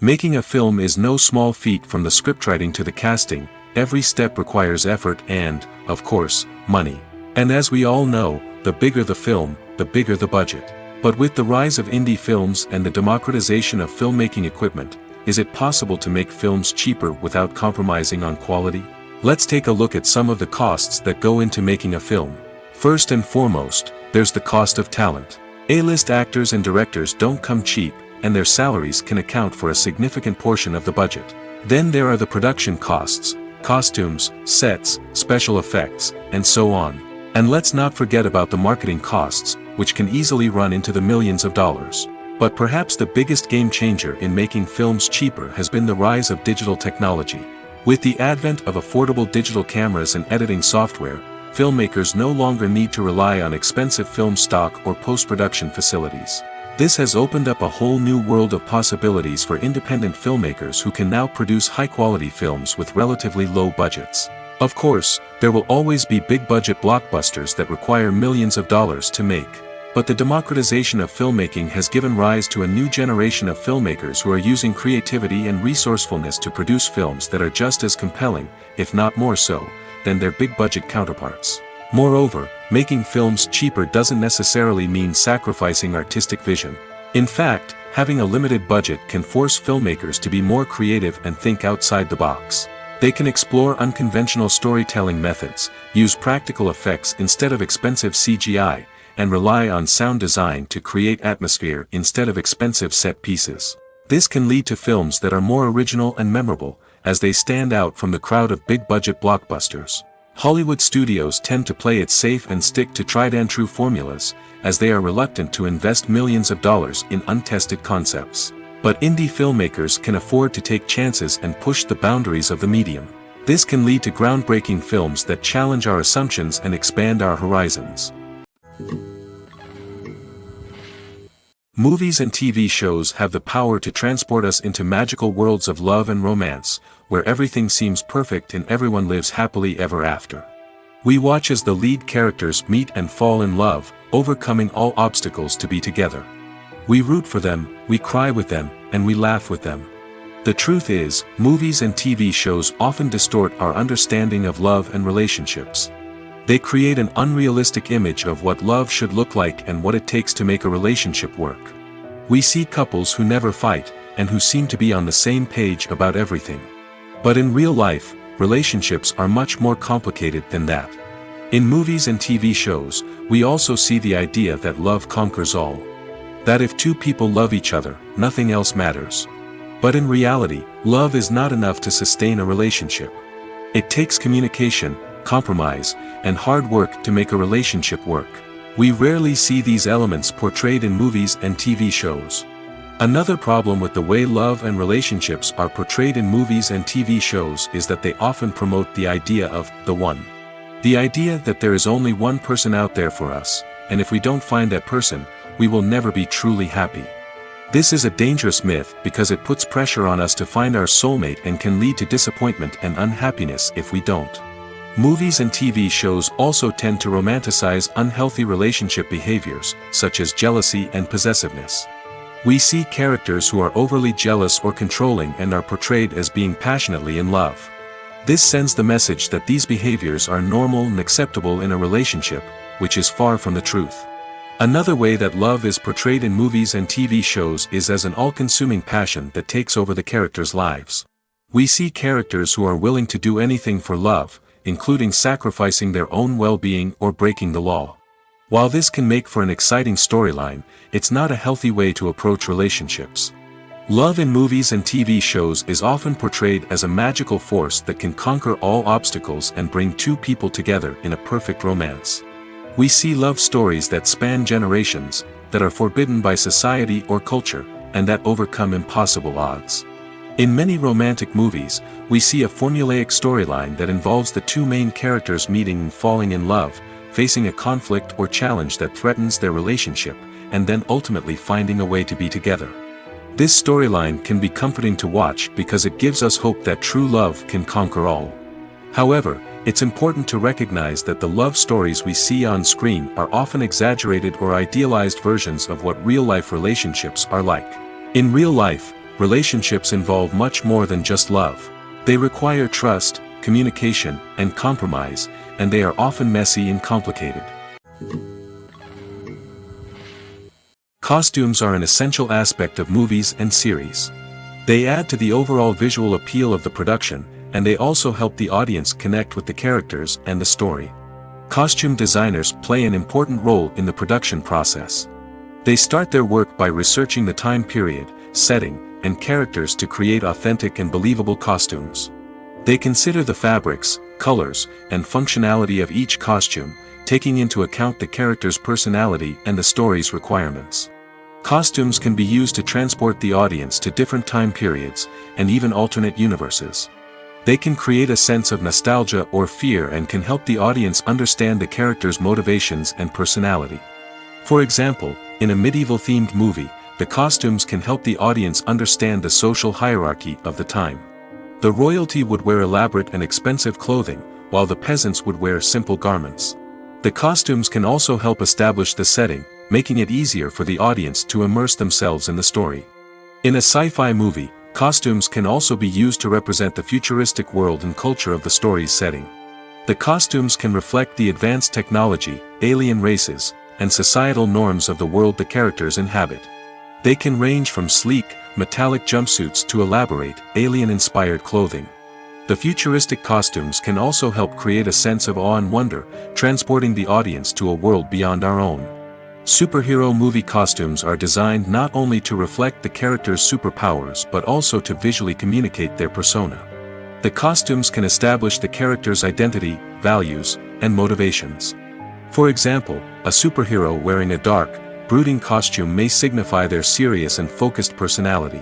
Making a film is no small feat. From the scriptwriting to the casting, every step requires effort and, of course, money. And as we all know, the bigger the film, the bigger the budget. But with the rise of indie films and the democratization of filmmaking equipment, is it possible to make films cheaper without compromising on quality? Let's take a look at some of the costs that go into making a film. First and foremost, there's the cost of talent. A-list actors and directors don't come cheap, and their salaries can account for a significant portion of the budget. Then there are the production costs, costumes, sets, special effects, and so on. And let's not forget about the marketing costs, which can easily run into the millions of dollars. But perhaps the biggest game changer in making films cheaper has been the rise of digital technology. With the advent of affordable digital cameras and editing software, filmmakers no longer need to rely on expensive film stock or post-production facilities. This has opened up a whole new world of possibilities for independent filmmakers who can now produce high-quality films with relatively low budgets. Of course, there will always be big-budget blockbusters that require millions of dollars to make. But the democratization of filmmaking has given rise to a new generation of filmmakers who are using creativity and resourcefulness to produce films that are just as compelling, if not more so, than their big-budget counterparts. Moreover, making films cheaper doesn't necessarily mean sacrificing artistic vision. In fact, having a limited budget can force filmmakers to be more creative and think outside the box. They can explore unconventional storytelling methods, use practical effects instead of expensive CGI, and rely on sound design to create atmosphere instead of expensive set pieces. This can lead to films that are more original and memorable, as they stand out from the crowd of big-budget blockbusters. Hollywood studios tend to play it safe and stick to tried-and-true formulas, as they are reluctant to invest millions of dollars in untested concepts. But indie filmmakers can afford to take chances and push the boundaries of the medium. This can lead to groundbreaking films that challenge our assumptions and expand our horizons. Movies and TV shows have the power to transport us into magical worlds of love and romance, where everything seems perfect and everyone lives happily ever after. We watch as the lead characters meet and fall in love, overcoming all obstacles to be together. We root for them, we cry with them, and we laugh with them. The truth is, movies and TV shows often distort our understanding of love and relationships. They create an unrealistic image of what love should look like and what it takes to make a relationship work. We see couples who never fight, and who seem to be on the same page about everything. But in real life, relationships are much more complicated than that. In movies and TV shows, we also see the idea that love conquers all. That if two people love each other, nothing else matters. But in reality, love is not enough to sustain a relationship. It takes communication, compromise, and hard work to make a relationship work. We rarely see these elements portrayed in movies and TV shows. Another problem with the way love and relationships are portrayed in movies and TV shows is that they often promote the idea of the one. The idea that there is only one person out there for us, and if we don't find that person, we will never be truly happy. This is a dangerous myth because it puts pressure on us to find our soulmate and can lead to disappointment and unhappiness if we don't. Movies and TV shows also tend to romanticize unhealthy relationship behaviors, such as jealousy and possessiveness. We see characters who are overly jealous or controlling and are portrayed as being passionately in love. This sends the message that these behaviors are normal and acceptable in a relationship, which is far from the truth. Another way that love is portrayed in movies and TV shows is as an all-consuming passion that takes over the characters' lives. We see characters who are willing to do anything for love, including sacrificing their own well-being or breaking the law. While this can make for an exciting storyline, it's not a healthy way to approach relationships. Love in movies and TV shows is often portrayed as a magical force that can conquer all obstacles and bring two people together in a perfect romance. We see love stories that span generations, that are forbidden by society or culture, and that overcome impossible odds. In many romantic movies, we see a formulaic storyline that involves the two main characters meeting and falling in love, facing a conflict or challenge that threatens their relationship, and then ultimately finding a way to be together. This storyline can be comforting to watch because it gives us hope that true love can conquer all. However, it's important to recognize that the love stories we see on screen are often exaggerated or idealized versions of what real-life relationships are like. In real life, relationships involve much more than just love. They require trust, communication, and compromise, and they are often messy and complicated. Costumes are an essential aspect of movies and series. They add to the overall visual appeal of the production, and they also help the audience connect with the characters and the story. Costume designers play an important role in the production process. They start their work by researching the time period, setting, and characters to create authentic and believable costumes. They consider the fabrics, colors, and functionality of each costume, taking into account the character's personality and the story's requirements. Costumes can be used to transport the audience to different time periods, and even alternate universes. They can create a sense of nostalgia or fear and can help the audience understand the character's motivations and personality. For example, in a medieval-themed movie, the costumes can help the audience understand the social hierarchy of the time. The royalty would wear elaborate and expensive clothing, while the peasants would wear simple garments. The costumes can also help establish the setting, making it easier for the audience to immerse themselves in the story. In a sci-fi movie, costumes can also be used to represent the futuristic world and culture of the story's setting. The costumes can reflect the advanced technology, alien races, and societal norms of the world the characters inhabit. They can range from sleek, metallic jumpsuits to elaborate, alien-inspired clothing. The futuristic costumes can also help create a sense of awe and wonder, transporting the audience to a world beyond our own. Superhero movie costumes are designed not only to reflect the character's superpowers but also to visually communicate their persona. The costumes can establish the character's identity, values, and motivations. For example, a superhero wearing a dark, brooding costume may signify their serious and focused personality.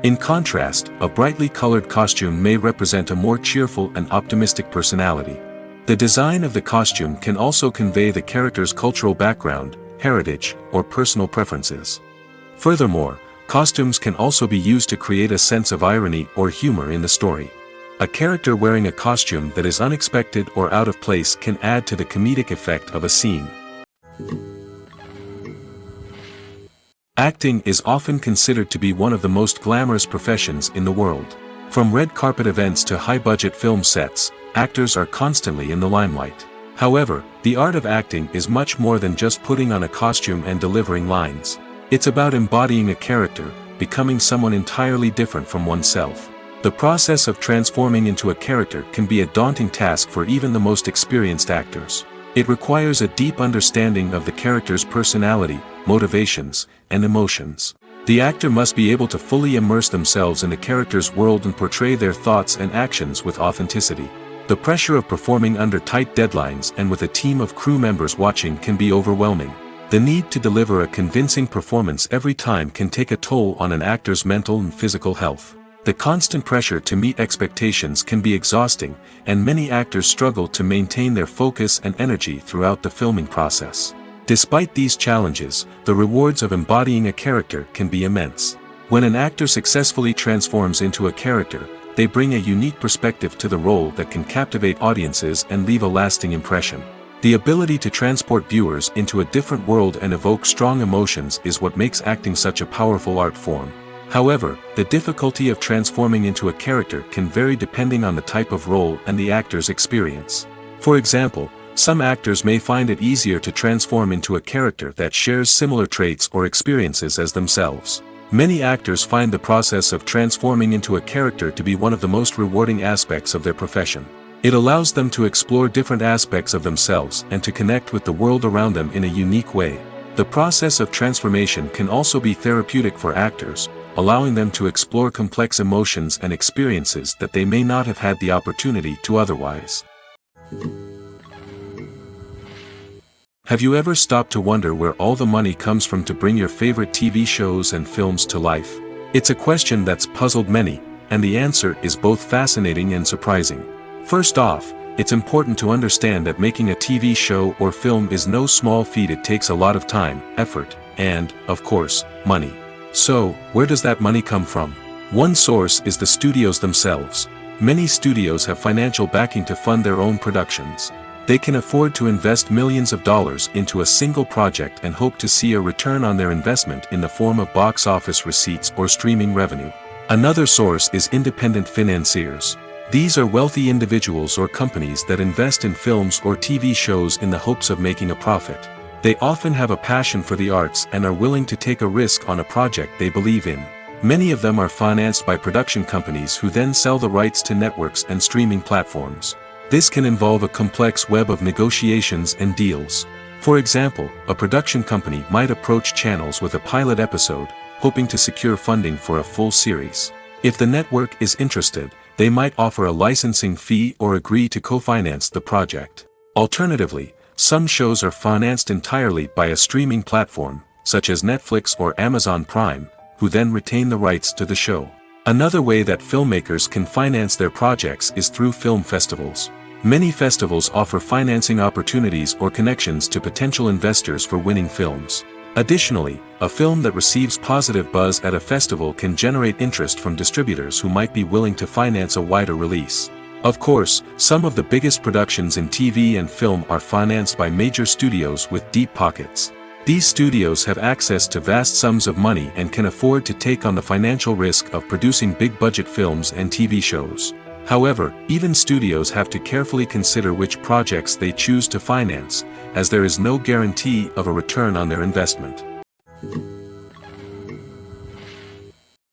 In contrast, a brightly colored costume may represent a more cheerful and optimistic personality. The design of the costume can also convey the character's cultural background, heritage, or personal preferences. Furthermore, costumes can also be used to create a sense of irony or humor in the story. A character wearing a costume that is unexpected or out of place can add to the comedic effect of a scene. Acting is often considered to be one of the most glamorous professions in the world. From red carpet events to high-budget film sets, actors are constantly in the limelight. However, the art of acting is much more than just putting on a costume and delivering lines. It's about embodying a character, becoming someone entirely different from oneself. The process of transforming into a character can be a daunting task for even the most experienced actors. It requires a deep understanding of the character's personality, motivations, and emotions. The actor must be able to fully immerse themselves in the character's world and portray their thoughts and actions with authenticity. The pressure of performing under tight deadlines and with a team of crew members watching can be overwhelming. The need to deliver a convincing performance every time can take a toll on an actor's mental and physical health. The constant pressure to meet expectations can be exhausting, and many actors struggle to maintain their focus and energy throughout the filming process. Despite these challenges, the rewards of embodying a character can be immense. When an actor successfully transforms into a character, they bring a unique perspective to the role that can captivate audiences and leave a lasting impression. The ability to transport viewers into a different world and evoke strong emotions is what makes acting such a powerful art form. However, the difficulty of transforming into a character can vary depending on the type of role and the actor's experience. For example, some actors may find it easier to transform into a character that shares similar traits or experiences as themselves. Many actors find the process of transforming into a character to be one of the most rewarding aspects of their profession. It allows them to explore different aspects of themselves and to connect with the world around them in a unique way. The process of transformation can also be therapeutic for actors, allowing them to explore complex emotions and experiences that they may not have had the opportunity to otherwise. Have you ever stopped to wonder where all the money comes from to bring your favorite TV shows and films to life? It's a question that's puzzled many, and the answer is both fascinating and surprising. First off, it's important to understand that making a TV show or film is no small feat. It takes a lot of time, effort, and, of course, money. So, where does that money come from? One source is the studios themselves. Many studios have financial backing to fund their own productions. They can afford to invest millions of dollars into a single project and hope to see a return on their investment in the form of box office receipts or streaming revenue. Another source is independent financiers. These are wealthy individuals or companies that invest in films or TV shows in the hopes of making a profit. They often have a passion for the arts and are willing to take a risk on a project they believe in. Many of them are financed by production companies who then sell the rights to networks and streaming platforms. This can involve a complex web of negotiations and deals. For example, a production company might approach channels with a pilot episode, hoping to secure funding for a full series. If the network is interested, they might offer a licensing fee or agree to co-finance the project. Alternatively, some shows are financed entirely by a streaming platform, such as Netflix or Amazon Prime, who then retain the rights to the show. Another way that filmmakers can finance their projects is through film festivals. Many festivals offer financing opportunities or connections to potential investors for winning films. Additionally, a film that receives positive buzz at a festival can generate interest from distributors who might be willing to finance a wider release. Of course, some of the biggest productions in TV and film are financed by major studios with deep pockets. These studios have access to vast sums of money and can afford to take on the financial risk of producing big-budget films and TV shows. However, even studios have to carefully consider which projects they choose to finance, as there is no guarantee of a return on their investment.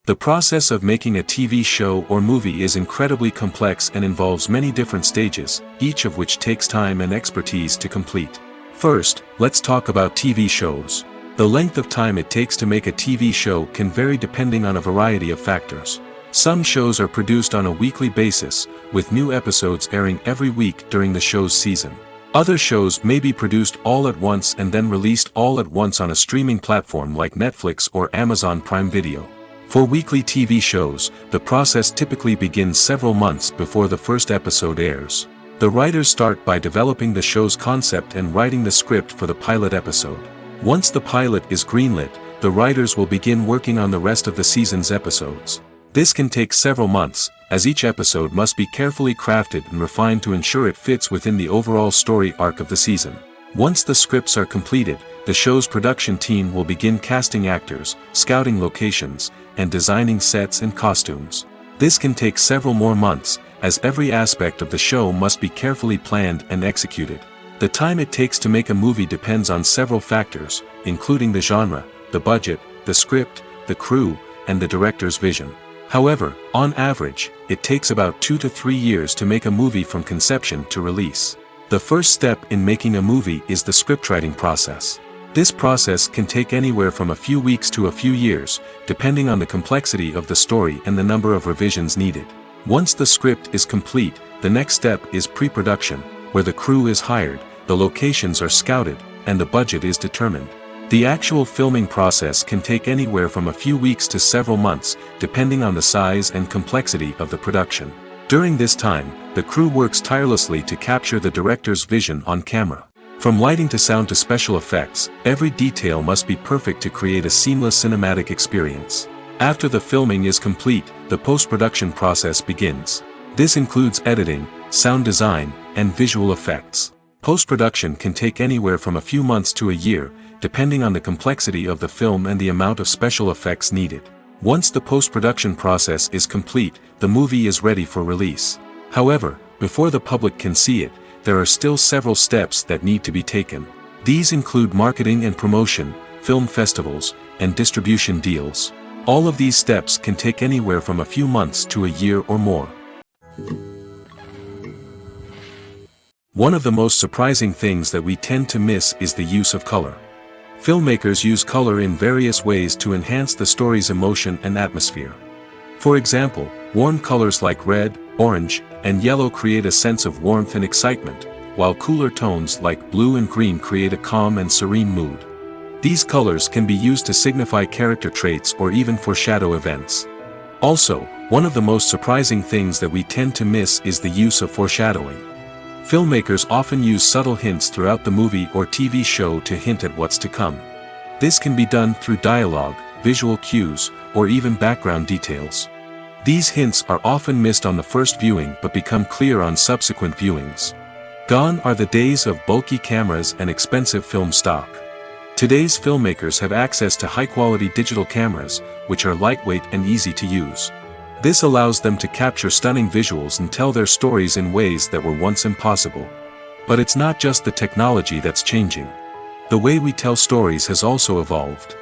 The process of making a TV show or movie is incredibly complex and involves many different stages, each of which takes time and expertise to complete. First, let's talk about TV shows. The length of time it takes to make a TV show can vary depending on a variety of factors. Some shows are produced on a weekly basis, with new episodes airing every week during the show's season. Other shows may be produced all at once and then released all at once on a streaming platform like Netflix or Amazon Prime Video. For weekly TV shows, the process typically begins several months before the first episode airs. The writers start by developing the show's concept and writing the script for the pilot episode. Once the pilot is greenlit, the writers will begin working on the rest of the season's episodes. This can take several months, as each episode must be carefully crafted and refined to ensure it fits within the overall story arc of the season. Once the scripts are completed, the show's production team will begin casting actors, scouting locations, and designing sets and costumes. This can take several more months, as every aspect of the show must be carefully planned and executed. The time it takes to make a movie depends on several factors, including the genre, the budget, the script, the crew, and the director's vision. However, on average, it takes about 2 to 3 years to make a movie from conception to release. The first step in making a movie is the scriptwriting process. This process can take anywhere from a few weeks to a few years, depending on the complexity of the story and the number of revisions needed. Once the script is complete, the next step is pre-production, where the crew is hired, the locations are scouted, and the budget is determined. The actual filming process can take anywhere from a few weeks to several months, depending on the size and complexity of the production. During this time, the crew works tirelessly to capture the director's vision on camera. From lighting to sound to special effects, every detail must be perfect to create a seamless cinematic experience. After the filming is complete, the post-production process begins. This includes editing, sound design, and visual effects. Post-production can take anywhere from a few months to a year, depending on the complexity of the film and the amount of special effects needed. Once the post-production process is complete, the movie is ready for release. However, before the public can see it, there are still several steps that need to be taken. These include marketing and promotion, film festivals, and distribution deals. All of these steps can take anywhere from a few months to a year or more. One of the most surprising things that we tend to miss is the use of color. Filmmakers use color in various ways to enhance the story's emotion and atmosphere. For example, warm colors like red, orange, and yellow create a sense of warmth and excitement, while cooler tones like blue and green create a calm and serene mood. These colors can be used to signify character traits or even foreshadow events. Also, one of the most surprising things that we tend to miss is the use of foreshadowing. Filmmakers often use subtle hints throughout the movie or TV show to hint at what's to come. This can be done through dialogue, visual cues, or even background details. These hints are often missed on the first viewing but become clear on subsequent viewings. Gone are the days of bulky cameras and expensive film stock. Today's filmmakers have access to high-quality digital cameras, which are lightweight and easy to use. This allows them to capture stunning visuals and tell their stories in ways that were once impossible. But it's not just the technology that's changing. The way we tell stories has also evolved.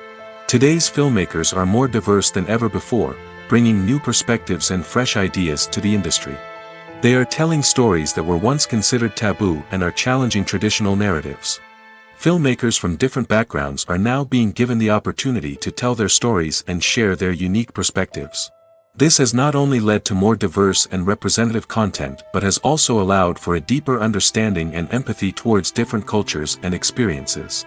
Today's filmmakers are more diverse than ever before, bringing new perspectives and fresh ideas to the industry. They are telling stories that were once considered taboo and are challenging traditional narratives. Filmmakers from different backgrounds are now being given the opportunity to tell their stories and share their unique perspectives. This has not only led to more diverse and representative content but has also allowed for a deeper understanding and empathy towards different cultures and experiences.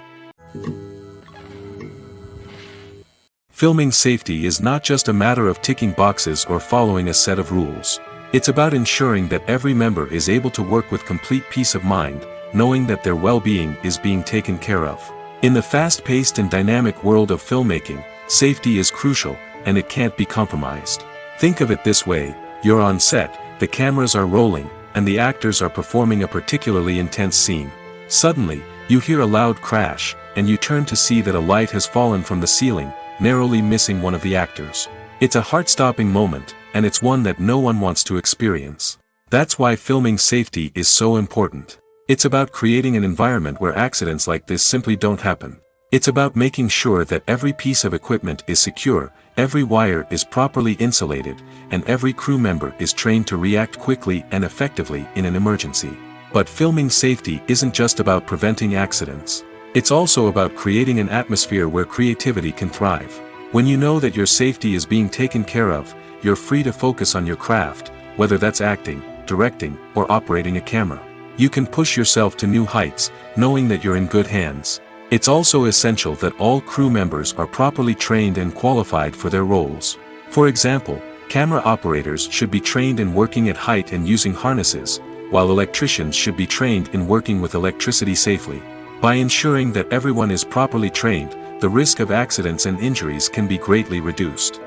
Filming safety is not just a matter of ticking boxes or following a set of rules. It's about ensuring that every member is able to work with complete peace of mind, knowing that their well-being is being taken care of. In the fast-paced and dynamic world of filmmaking, safety is crucial, and it can't be compromised. Think of it this way: you're on set, the cameras are rolling, and the actors are performing a particularly intense scene. Suddenly, you hear a loud crash, and you turn to see that a light has fallen from the ceiling, narrowly missing one of the actors. It's a heart-stopping moment, and it's one that no one wants to experience. That's why filming safety is so important. It's about creating an environment where accidents like this simply don't happen. It's about making sure that every piece of equipment is secure, every wire is properly insulated, and every crew member is trained to react quickly and effectively in an emergency. But filming safety isn't just about preventing accidents. It's also about creating an atmosphere where creativity can thrive. When you know that your safety is being taken care of, you're free to focus on your craft, whether that's acting, directing, or operating a camera. You can push yourself to new heights, knowing that you're in good hands. It's also essential that all crew members are properly trained and qualified for their roles. For example, camera operators should be trained in working at height and using harnesses, while electricians should be trained in working with electricity safely. By ensuring that everyone is properly trained, the risk of accidents and injuries can be greatly reduced.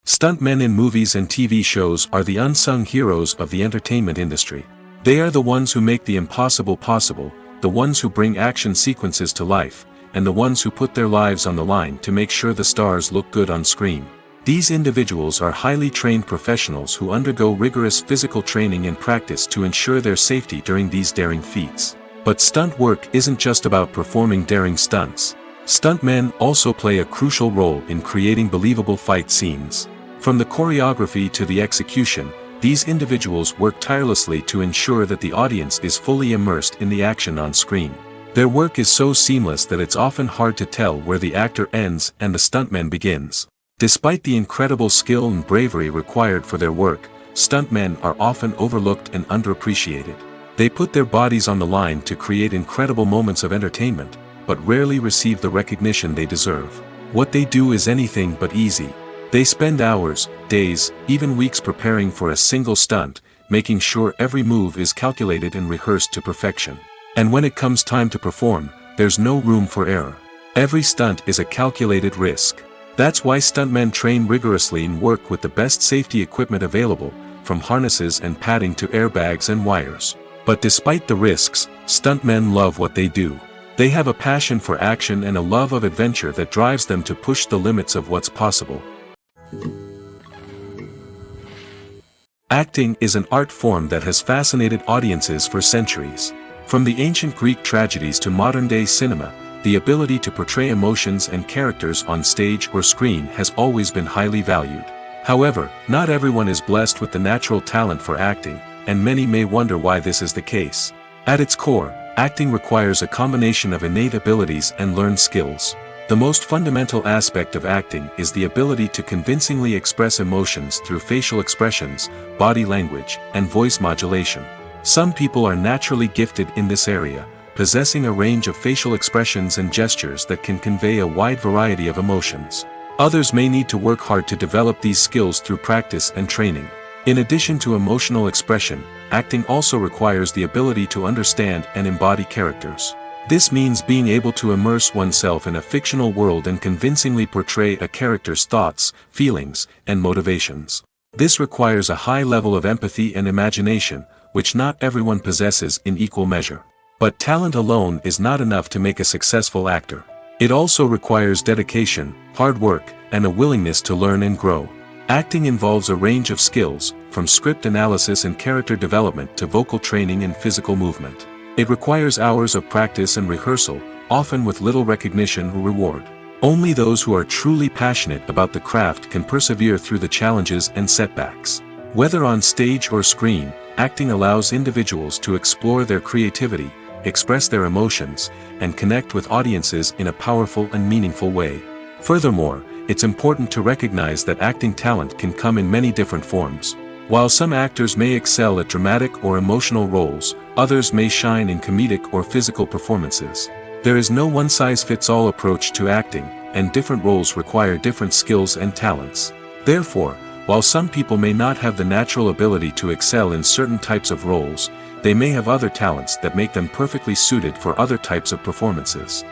Stuntmen in movies and TV shows are the unsung heroes of the entertainment industry. They are the ones who make the impossible possible, the ones who bring action sequences to life, and the ones who put their lives on the line to make sure the stars look good on screen. These individuals are highly trained professionals who undergo rigorous physical training and practice to ensure their safety during these daring feats. But stunt work isn't just about performing daring stunts. Stuntmen also play a crucial role in creating believable fight scenes. From the choreography to the execution, these individuals work tirelessly to ensure that the audience is fully immersed in the action on screen. Their work is so seamless that it's often hard to tell where the actor ends and the stuntman begins. Despite the incredible skill and bravery required for their work, stuntmen are often overlooked and underappreciated. They put their bodies on the line to create incredible moments of entertainment, but rarely receive the recognition they deserve. What they do is anything but easy. They spend hours, days, even weeks preparing for a single stunt, making sure every move is calculated and rehearsed to perfection. And when it comes time to perform, there's no room for error. Every stunt is a calculated risk. That's why stuntmen train rigorously and work with the best safety equipment available, from harnesses and padding to airbags and wires. But despite the risks, stuntmen love what they do. They have a passion for action and a love of adventure that drives them to push the limits of what's possible. Acting is an art form that has fascinated audiences for centuries. From the ancient Greek tragedies to modern-day cinema, the ability to portray emotions and characters on stage or screen has always been highly valued. However, not everyone is blessed with the natural talent for acting, and many may wonder why this is the case. At its core, acting requires a combination of innate abilities and learned skills. The most fundamental aspect of acting is the ability to convincingly express emotions through facial expressions, body language, and voice modulation. Some people are naturally gifted in this area, possessing a range of facial expressions and gestures that can convey a wide variety of emotions. Others may need to work hard to develop these skills through practice and training. In addition to emotional expression, acting also requires the ability to understand and embody characters. This means being able to immerse oneself in a fictional world and convincingly portray a character's thoughts, feelings, and motivations. This requires a high level of empathy and imagination, which not everyone possesses in equal measure. But talent alone is not enough to make a successful actor. It also requires dedication, hard work, and a willingness to learn and grow. Acting involves a range of skills, from script analysis and character development to vocal training and physical movement. It requires hours of practice and rehearsal, often with little recognition or reward. Only those who are truly passionate about the craft can persevere through the challenges and setbacks. Whether on stage or screen, acting allows individuals to explore their creativity, express their emotions, and connect with audiences in a powerful and meaningful way. Furthermore, it's important to recognize that acting talent can come in many different forms. While some actors may excel at dramatic or emotional roles, others may shine in comedic or physical performances. There is no one-size-fits-all approach to acting, and different roles require different skills and talents. Therefore, while some people may not have the natural ability to excel in certain types of roles, they may have other talents that make them perfectly suited for other types of performances.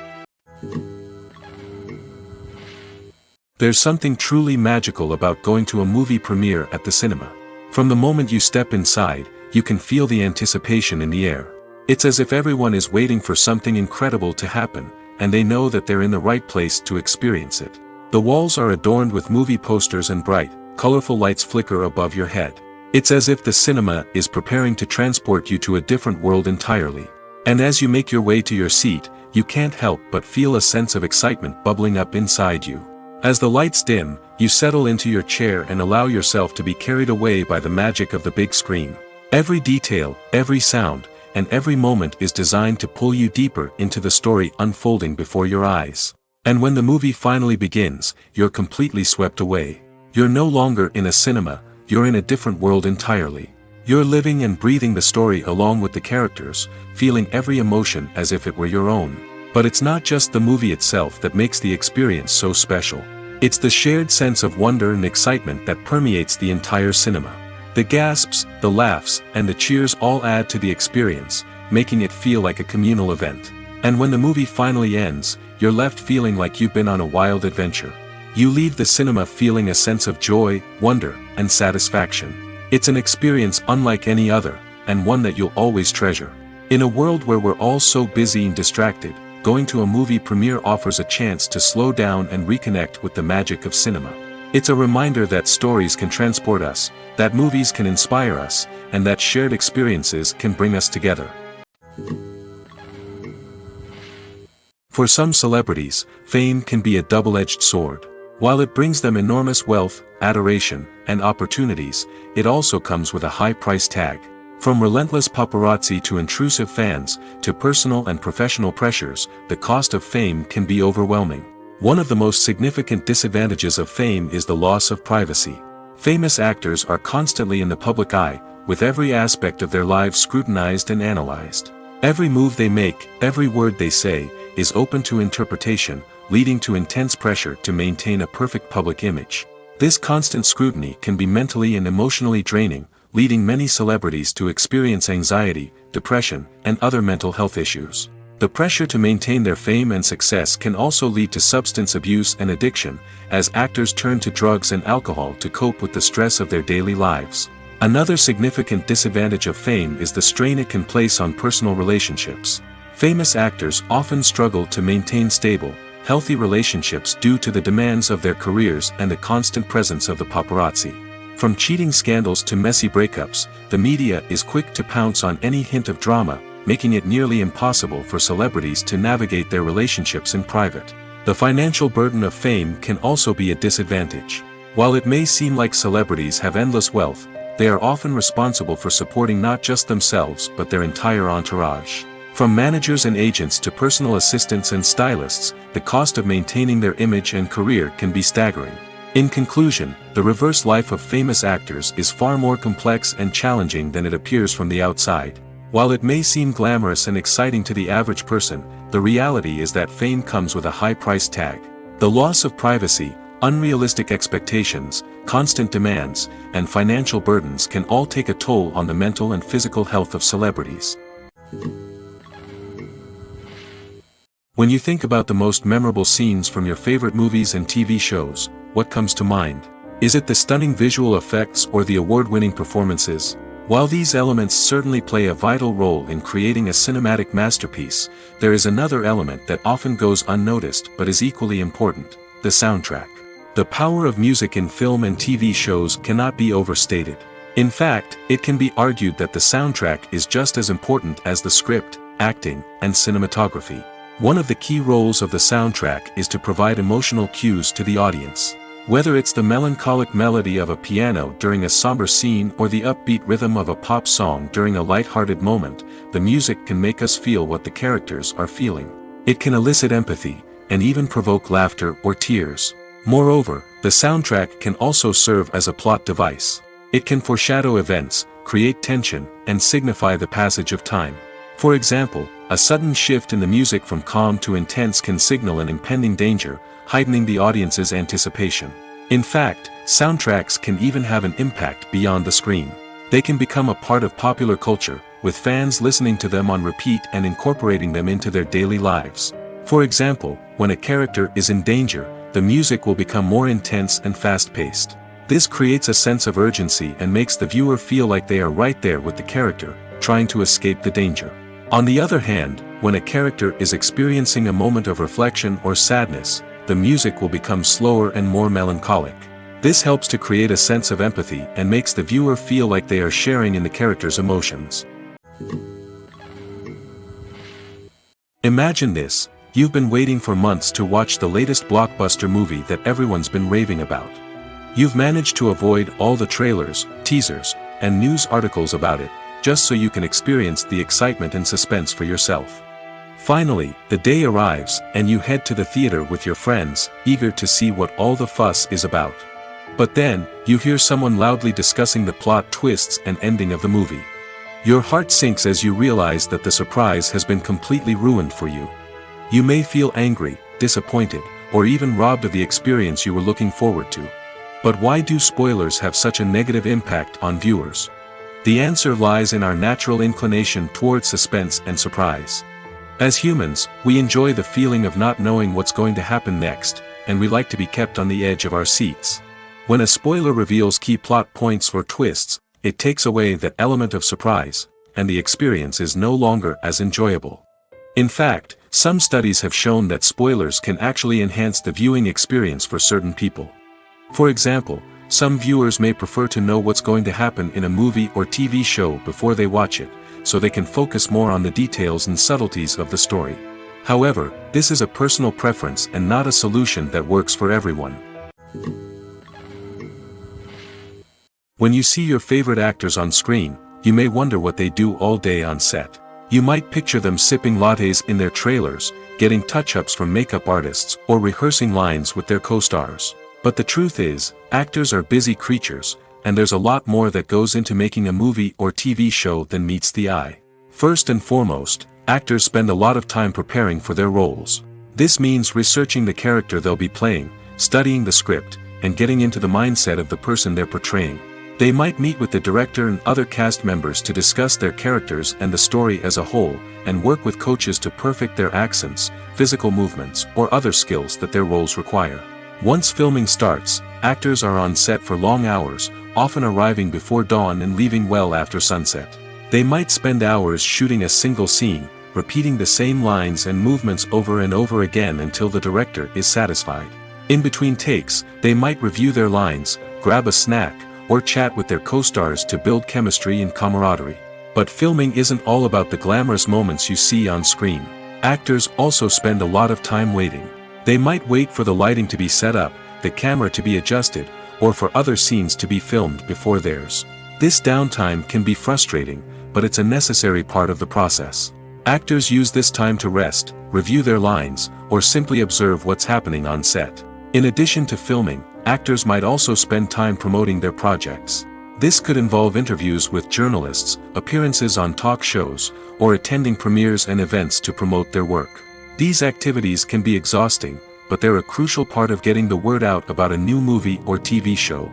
There's something truly magical about going to a movie premiere at the cinema. From the moment you step inside, you can feel the anticipation in the air. It's as if everyone is waiting for something incredible to happen, and they know that they're in the right place to experience it. The walls are adorned with movie posters and bright, colorful lights flicker above your head. It's as if the cinema is preparing to transport you to a different world entirely. And as you make your way to your seat, you can't help but feel a sense of excitement bubbling up inside you. As the lights dim, you settle into your chair and allow yourself to be carried away by the magic of the big screen. Every detail, every sound, and every moment is designed to pull you deeper into the story unfolding before your eyes. And when the movie finally begins, you're completely swept away. You're no longer in a cinema, you're in a different world entirely. You're living and breathing the story along with the characters, feeling every emotion as if it were your own. But it's not just the movie itself that makes the experience so special. It's the shared sense of wonder and excitement that permeates the entire cinema. The gasps, the laughs, and the cheers all add to the experience, making it feel like a communal event. And when the movie finally ends, you're left feeling like you've been on a wild adventure. You leave the cinema feeling a sense of joy, wonder, and satisfaction. It's an experience unlike any other, and one that you'll always treasure. In a world where we're all so busy and distracted, going to a movie premiere offers a chance to slow down and reconnect with the magic of cinema. It's a reminder that stories can transport us, that movies can inspire us, and that shared experiences can bring us together. For some celebrities, fame can be a double-edged sword. While it brings them enormous wealth, adoration, and opportunities, it also comes with a high price tag. From relentless paparazzi to intrusive fans, to personal and professional pressures, the cost of fame can be overwhelming. One of the most significant disadvantages of fame is the loss of privacy. Famous actors are constantly in the public eye, with every aspect of their lives scrutinized and analyzed. Every move they make, every word they say, is open to interpretation, leading to intense pressure to maintain a perfect public image. This constant scrutiny can be mentally and emotionally draining, leading many celebrities to experience anxiety, depression, and other mental health issues. The pressure to maintain their fame and success can also lead to substance abuse and addiction, as actors turn to drugs and alcohol to cope with the stress of their daily lives. Another significant disadvantage of fame is the strain it can place on personal relationships. Famous actors often struggle to maintain stable, healthy relationships due to the demands of their careers and the constant presence of the paparazzi. From cheating scandals to messy breakups, the media is quick to pounce on any hint of drama, making it nearly impossible for celebrities to navigate their relationships in private. The financial burden of fame can also be a disadvantage. While it may seem like celebrities have endless wealth, they are often responsible for supporting not just themselves but their entire entourage. From managers and agents to personal assistants and stylists, the cost of maintaining their image and career can be staggering. In conclusion, the reverse life of famous actors is far more complex and challenging than it appears from the outside. While it may seem glamorous and exciting to the average person, the reality is that fame comes with a high price tag. The loss of privacy, unrealistic expectations, constant demands, and financial burdens can all take a toll on the mental and physical health of celebrities. When you think about the most memorable scenes from your favorite movies and TV shows, what comes to mind? Is it the stunning visual effects or the award-winning performances? While these elements certainly play a vital role in creating a cinematic masterpiece, there is another element that often goes unnoticed but is equally important: the soundtrack. The power of music in film and TV shows cannot be overstated. In fact, it can be argued that the soundtrack is just as important as the script, acting, and cinematography. One of the key roles of the soundtrack is to provide emotional cues to the audience. Whether it's the melancholic melody of a piano during a somber scene or the upbeat rhythm of a pop song during a light-hearted moment, the music can make us feel what the characters are feeling. It can elicit empathy, and even provoke laughter or tears. Moreover, the soundtrack can also serve as a plot device. It can foreshadow events, create tension, and signify the passage of time. For example, a sudden shift in the music from calm to intense can signal an impending danger, heightening the audience's anticipation. In fact, soundtracks can even have an impact beyond the screen. They can become a part of popular culture, with fans listening to them on repeat and incorporating them into their daily lives. For example, when a character is in danger, the music will become more intense and fast-paced. This creates a sense of urgency and makes the viewer feel like they are right there with the character, trying to escape the danger. On the other hand, when a character is experiencing a moment of reflection or sadness, the music will become slower and more melancholic. This helps to create a sense of empathy and makes the viewer feel like they are sharing in the character's emotions. Imagine this: you've been waiting for months to watch the latest blockbuster movie that everyone's been raving about. You've managed to avoid all the trailers, teasers, and news articles about it, just so you can experience the excitement and suspense for yourself. Finally, the day arrives, and you head to the theater with your friends, eager to see what all the fuss is about. But then, you hear someone loudly discussing the plot twists and ending of the movie. Your heart sinks as you realize that the surprise has been completely ruined for you. You may feel angry, disappointed, or even robbed of the experience you were looking forward to. But why do spoilers have such a negative impact on viewers? The answer lies in our natural inclination towards suspense and surprise. As humans, we enjoy the feeling of not knowing what's going to happen next, and we like to be kept on the edge of our seats. When a spoiler reveals key plot points or twists, it takes away that element of surprise, and the experience is no longer as enjoyable. In fact, some studies have shown that spoilers can actually enhance the viewing experience for certain people. For example, some viewers may prefer to know what's going to happen in a movie or TV show before they watch it, so they can focus more on the details and subtleties of the story. However, this is a personal preference and not a solution that works for everyone. When you see your favorite actors on screen, you may wonder what they do all day on set. You might picture them sipping lattes in their trailers, getting touch-ups from makeup artists, or rehearsing lines with their co-stars. But the truth is, actors are busy creatures, and there's a lot more that goes into making a movie or TV show than meets the eye. First and foremost, actors spend a lot of time preparing for their roles. This means researching the character they'll be playing, studying the script, and getting into the mindset of the person they're portraying. They might meet with the director and other cast members to discuss their characters and the story as a whole, and work with coaches to perfect their accents, physical movements, or other skills that their roles require. Once filming starts, actors are on set for long hours, often arriving before dawn and leaving well after sunset. They might spend hours shooting a single scene, repeating the same lines and movements over and over again until the director is satisfied. In between takes, they might review their lines, grab a snack, or chat with their co-stars to build chemistry and camaraderie. But filming isn't all about the glamorous moments you see on screen. Actors also spend a lot of time waiting. They might wait for the lighting to be set up, the camera to be adjusted, or for other scenes to be filmed before theirs. This downtime can be frustrating, but it's a necessary part of the process. Actors use this time to rest, review their lines, or simply observe what's happening on set. In addition to filming, actors might also spend time promoting their projects. This could involve interviews with journalists, appearances on talk shows, or attending premieres and events to promote their work. These activities can be exhausting, but they're a crucial part of getting the word out about a new movie or TV show.